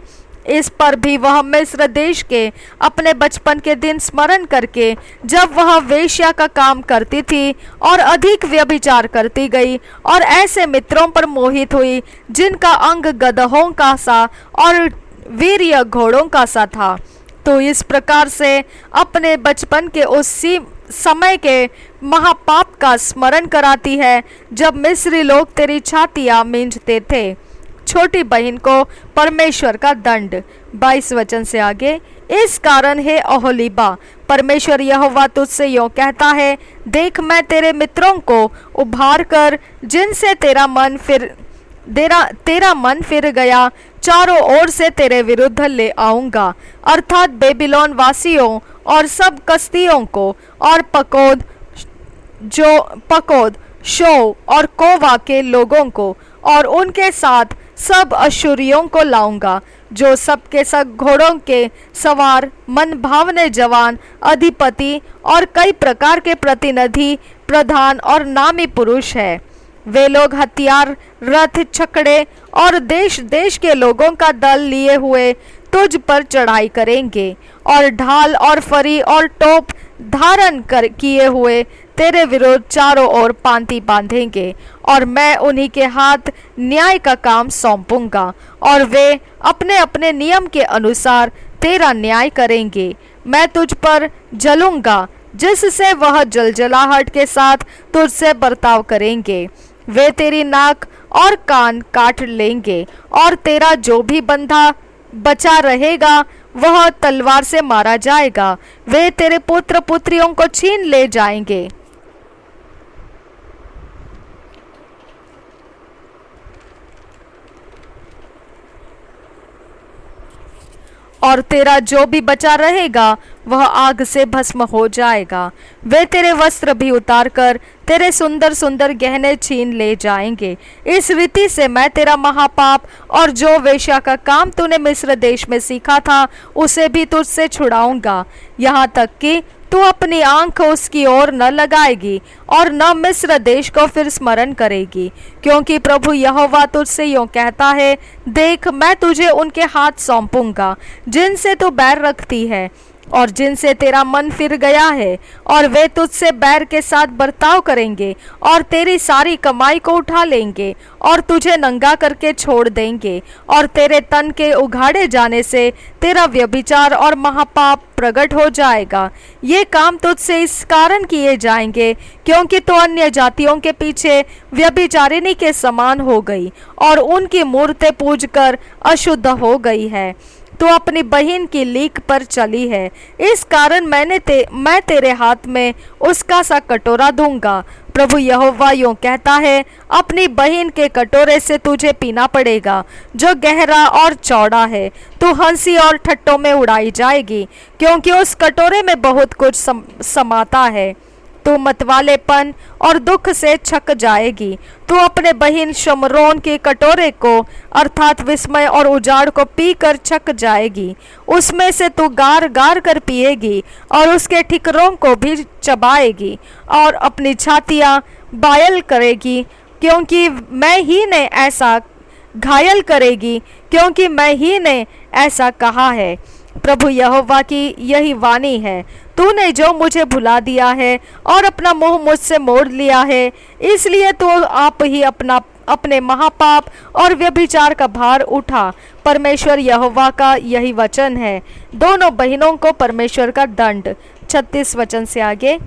[SPEAKER 1] इस पर भी वह मिस्र देश के अपने बचपन के दिन स्मरण करके, जब वह वेश्या का काम करती थी और अधिक व्यभिचार करती गई और ऐसे मित्रों पर मोहित हुई जिनका अंग गदहों का सा और वीर्य घोड़ों का सा था, तो इस प्रकार से अपने बचपन के उसी समय के महापाप का स्मरण कराती है जब मिस्री लोग तेरी छातियां मींजते थे। छोटी बहन को परमेश्वर का दंड। 22 वचन से आगे, इस कारण है ओहोलीबा, परमेश्वर यहोवा तुझसे यूं कहता है, देख मैं तेरे मित्रों को उभार कर जिनसे तेरा मन फिर गया चारों ओर से तेरे विरुद्ध ले आऊंगा, अर्थात बेबीलोन वासियों और सब कसदियों को और पकोद, शो और कोवा के लोगों को और उनके साथ सब अश्शूरियों को लाऊंगा, जो सबके सब घोड़ों के सवार, मन भावने जवान, अधिपति और कई प्रकार के प्रतिनिधि, प्रधान और नामी पुरुष है। वे लोग हथियार, रथ, छकड़े और देश देश के लोगों का दल लिए हुए तुझ पर चढ़ाई करेंगे और ढाल और फरी और टोप धारण किए हुए तेरे विरुद्ध चारों ओर पांति बांधेंगे। और मैं उन्हीं के हाथ न्याय का काम सौंपूंगा और वे अपने अपने नियम के अनुसार तेरा न्याय करेंगे। मैं तुझ पर जलूंगा जिससे वह जलजलाहट के साथ तुझसे बर्ताव करेंगे। वे तेरी नाक और कान काट लेंगे और तेरा जो भी बंधा बचा रहेगा वह तलवार से मारा जाएगा। वे तेरे पुत्र पुत्रियों को छीन ले जाएंगे। और तेरा जो भी बचा रहेगा वह आग से भस्म हो जाएगा। वे तेरे वस्त्र भी उतार कर तेरे सुंदर सुंदर गहने छीन ले जाएंगे। इस रीति से मैं तेरा महापाप और जो वेश्या का काम तूने मिस्र देश में सीखा था उसे भी तुझसे छुड़ाऊंगा, यहाँ तक कि तू अपनी आंख उसकी ओर न लगाएगी और न मिस्र देश को फिर स्मरण करेगी। क्योंकि प्रभु यहोवा तुझसे यूं कहता है, देख मैं तुझे उनके हाथ सौंपूंगा जिनसे तू बैर रखती है और जिनसे तेरा मन फिर गया है, और वे तुझसे बैर के साथ बर्ताव करेंगे और तेरी सारी कमाई को उठा लेंगे और तुझे नंगा करके छोड़ देंगे। और तेरे तन के उघाड़े जाने से तेरा व्यभिचार और महापाप प्रकट हो जाएगा। ये काम तुझसे इस कारण किए जाएंगे क्योंकि तू अन्य जातियों के पीछे व्यभिचारिणी के समान हो गई और उनकी मूर्तें पूजकर अशुद्ध हो गई है। तू अपनी बहन की लीक पर चली है। इस कारण मैं तेरे हाथ में उसका सा कटोरा दूंगा। प्रभु यहोवा यूं कहता है, अपनी बहन के कटोरे से तुझे पीना पड़ेगा, जो गहरा और चौड़ा है। तू हंसी और ठट्टों में उड़ाई जाएगी, क्योंकि उस कटोरे में बहुत कुछ समाता है। तू मतवालेपन और दुख से छक जाएगी। तू अपने बहन शमरोन के कटोरे को अर्थात विस्मय और उजाड़ को पीकर छक जाएगी। उसमें से तू गार गार कर पिएगी और उसके ठिकरों को भी चबाएगी और अपनी छातियां बायल करेगी, क्योंकि मैं ही ने ऐसा घायल करेगी, क्योंकि मैं ही ने ऐसा कहा है। प्रभु यहोवा की यही वाणी है, तूने जो मुझे भुला दिया है और अपना मुंह मुझसे मोड़ लिया है, इसलिए तू आप ही अपने महापाप और व्यभिचार का भार उठा। परमेश्वर यहोवा का यही वचन है। दोनों बहनों को परमेश्वर का दंड। 36 वचन से आगे,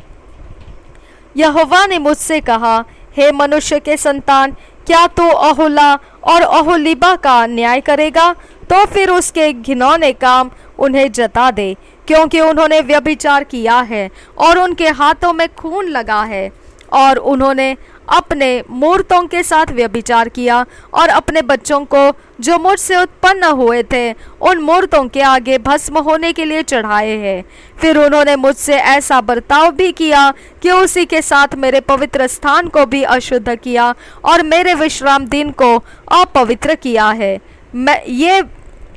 [SPEAKER 1] यहोवा ने मुझसे कहा, हे मनुष्य के संतान, क्या तू ओहोला और ओहोलीबा का न्याय करेगा? तो फिर उसके घिनौने काम उन्हें जता दे, क्योंकि उन्होंने व्यभिचार किया है और उनके हाथों में खून लगा है, और उन्होंने अपने मूर्तों के साथ व्यभिचार किया और अपने बच्चों को जो मुझसे उत्पन्न हुए थे उन मूर्तों के आगे भस्म होने के लिए चढ़ाए हैं। फिर उन्होंने मुझसे ऐसा बर्ताव भी किया कि उसी के साथ मेरे पवित्र स्थान को भी अशुद्ध किया और मेरे विश्राम दिन को अपवित्र किया है।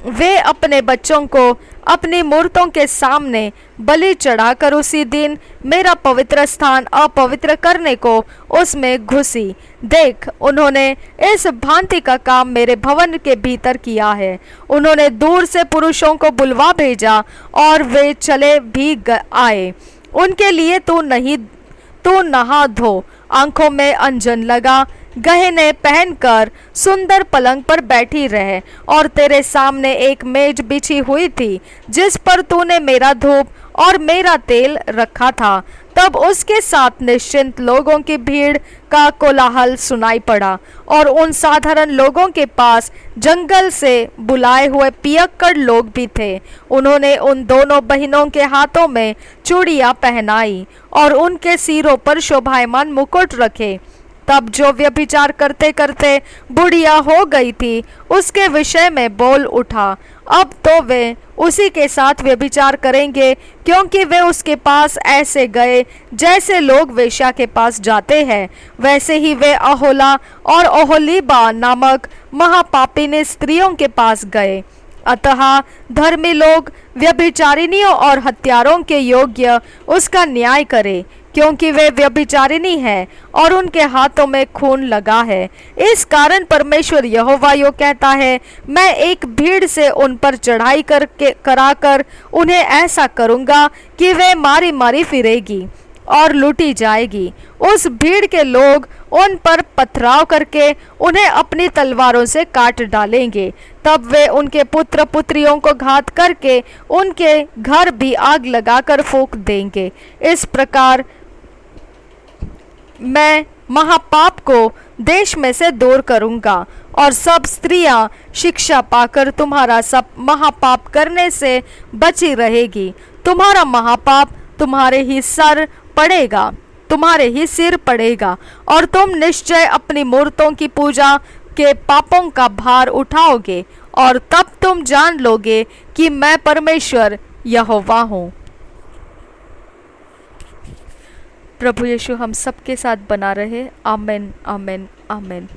[SPEAKER 1] वे अपने बच्चों को अपनी मूर्तों के सामने बलि चढ़ाकर उसी दिन मेरा पवित्र स्थान अपवित्र करने को उसमें घुसी। देख, उन्होंने इस भांति का काम मेरे भवन के भीतर किया है। उन्होंने दूर से पुरुषों को बुलवा भेजा और वे चले भी आए। उनके लिए तू नहा धो, आंखों में अंजन लगा, गहने पहनकर सुंदर पलंग पर बैठी रहे, और तेरे सामने एक मेज बिछी हुई थी जिस पर तूने मेरा धूप और मेरा तेल रखा था। तब उसके साथ निश्चिंत लोगों की भीड़ का कोलाहल सुनाई पड़ा, और उन साधारण लोगों के पास जंगल से बुलाए हुए पियक्कड़ लोग भी थे। उन्होंने उन दोनों बहनों के हाथों में चूड़ियां पहनाई और उनके सिरों पर शोभायमान मुकुट रखे। तब जो व्यभिचार करते करते बुढ़िया हो गई थी उसके विषय में बोल उठा, अब तो वे उसी के साथ व्यभिचार करेंगे, क्योंकि वे उसके पास ऐसे गए जैसे लोग वेश्या के पास जाते हैं। वैसे ही वे ओहोला और ओहोलीबा नामक महापापिनी स्त्रियों के पास गए। अतः धर्मी लोग व्यभिचारिणियों और हत्यारों के योग्य उसका न्याय करे, क्योंकि वे व्यभिचारिणी है और उनके हाथों में खून लगा है। इस कारण परमेश्वर यहोवा यो कहता है, मैं एक भीड़ से उन पर चढ़ाई कराकर उन्हें ऐसा करूंगा कि वे मारी मारी फिरेगी और लूटी जाएगी। उस भीड़ के लोग उन पर पथराव करके उन्हें अपनी तलवारों से काट डालेंगे। तब वे उनके पुत्र पुत्रियों को घात करके उनके घर भी आग लगाकर फूंक देंगे। इस प्रकार मैं महापाप को देश में से दूर करूंगा, और सब स्त्रियां शिक्षा पाकर तुम्हारा सब महापाप करने से बची रहेगी। तुम्हारा महापाप तुम्हारे ही सिर पड़ेगा, और तुम निश्चय अपनी मूर्तों की पूजा के पापों का भार उठाओगे, और तब तुम जान लोगे कि मैं परमेश्वर यहोवा हूँ। प्रभु यीशु हम सबके साथ बना रहे। आमेन, आमेन, आमेन।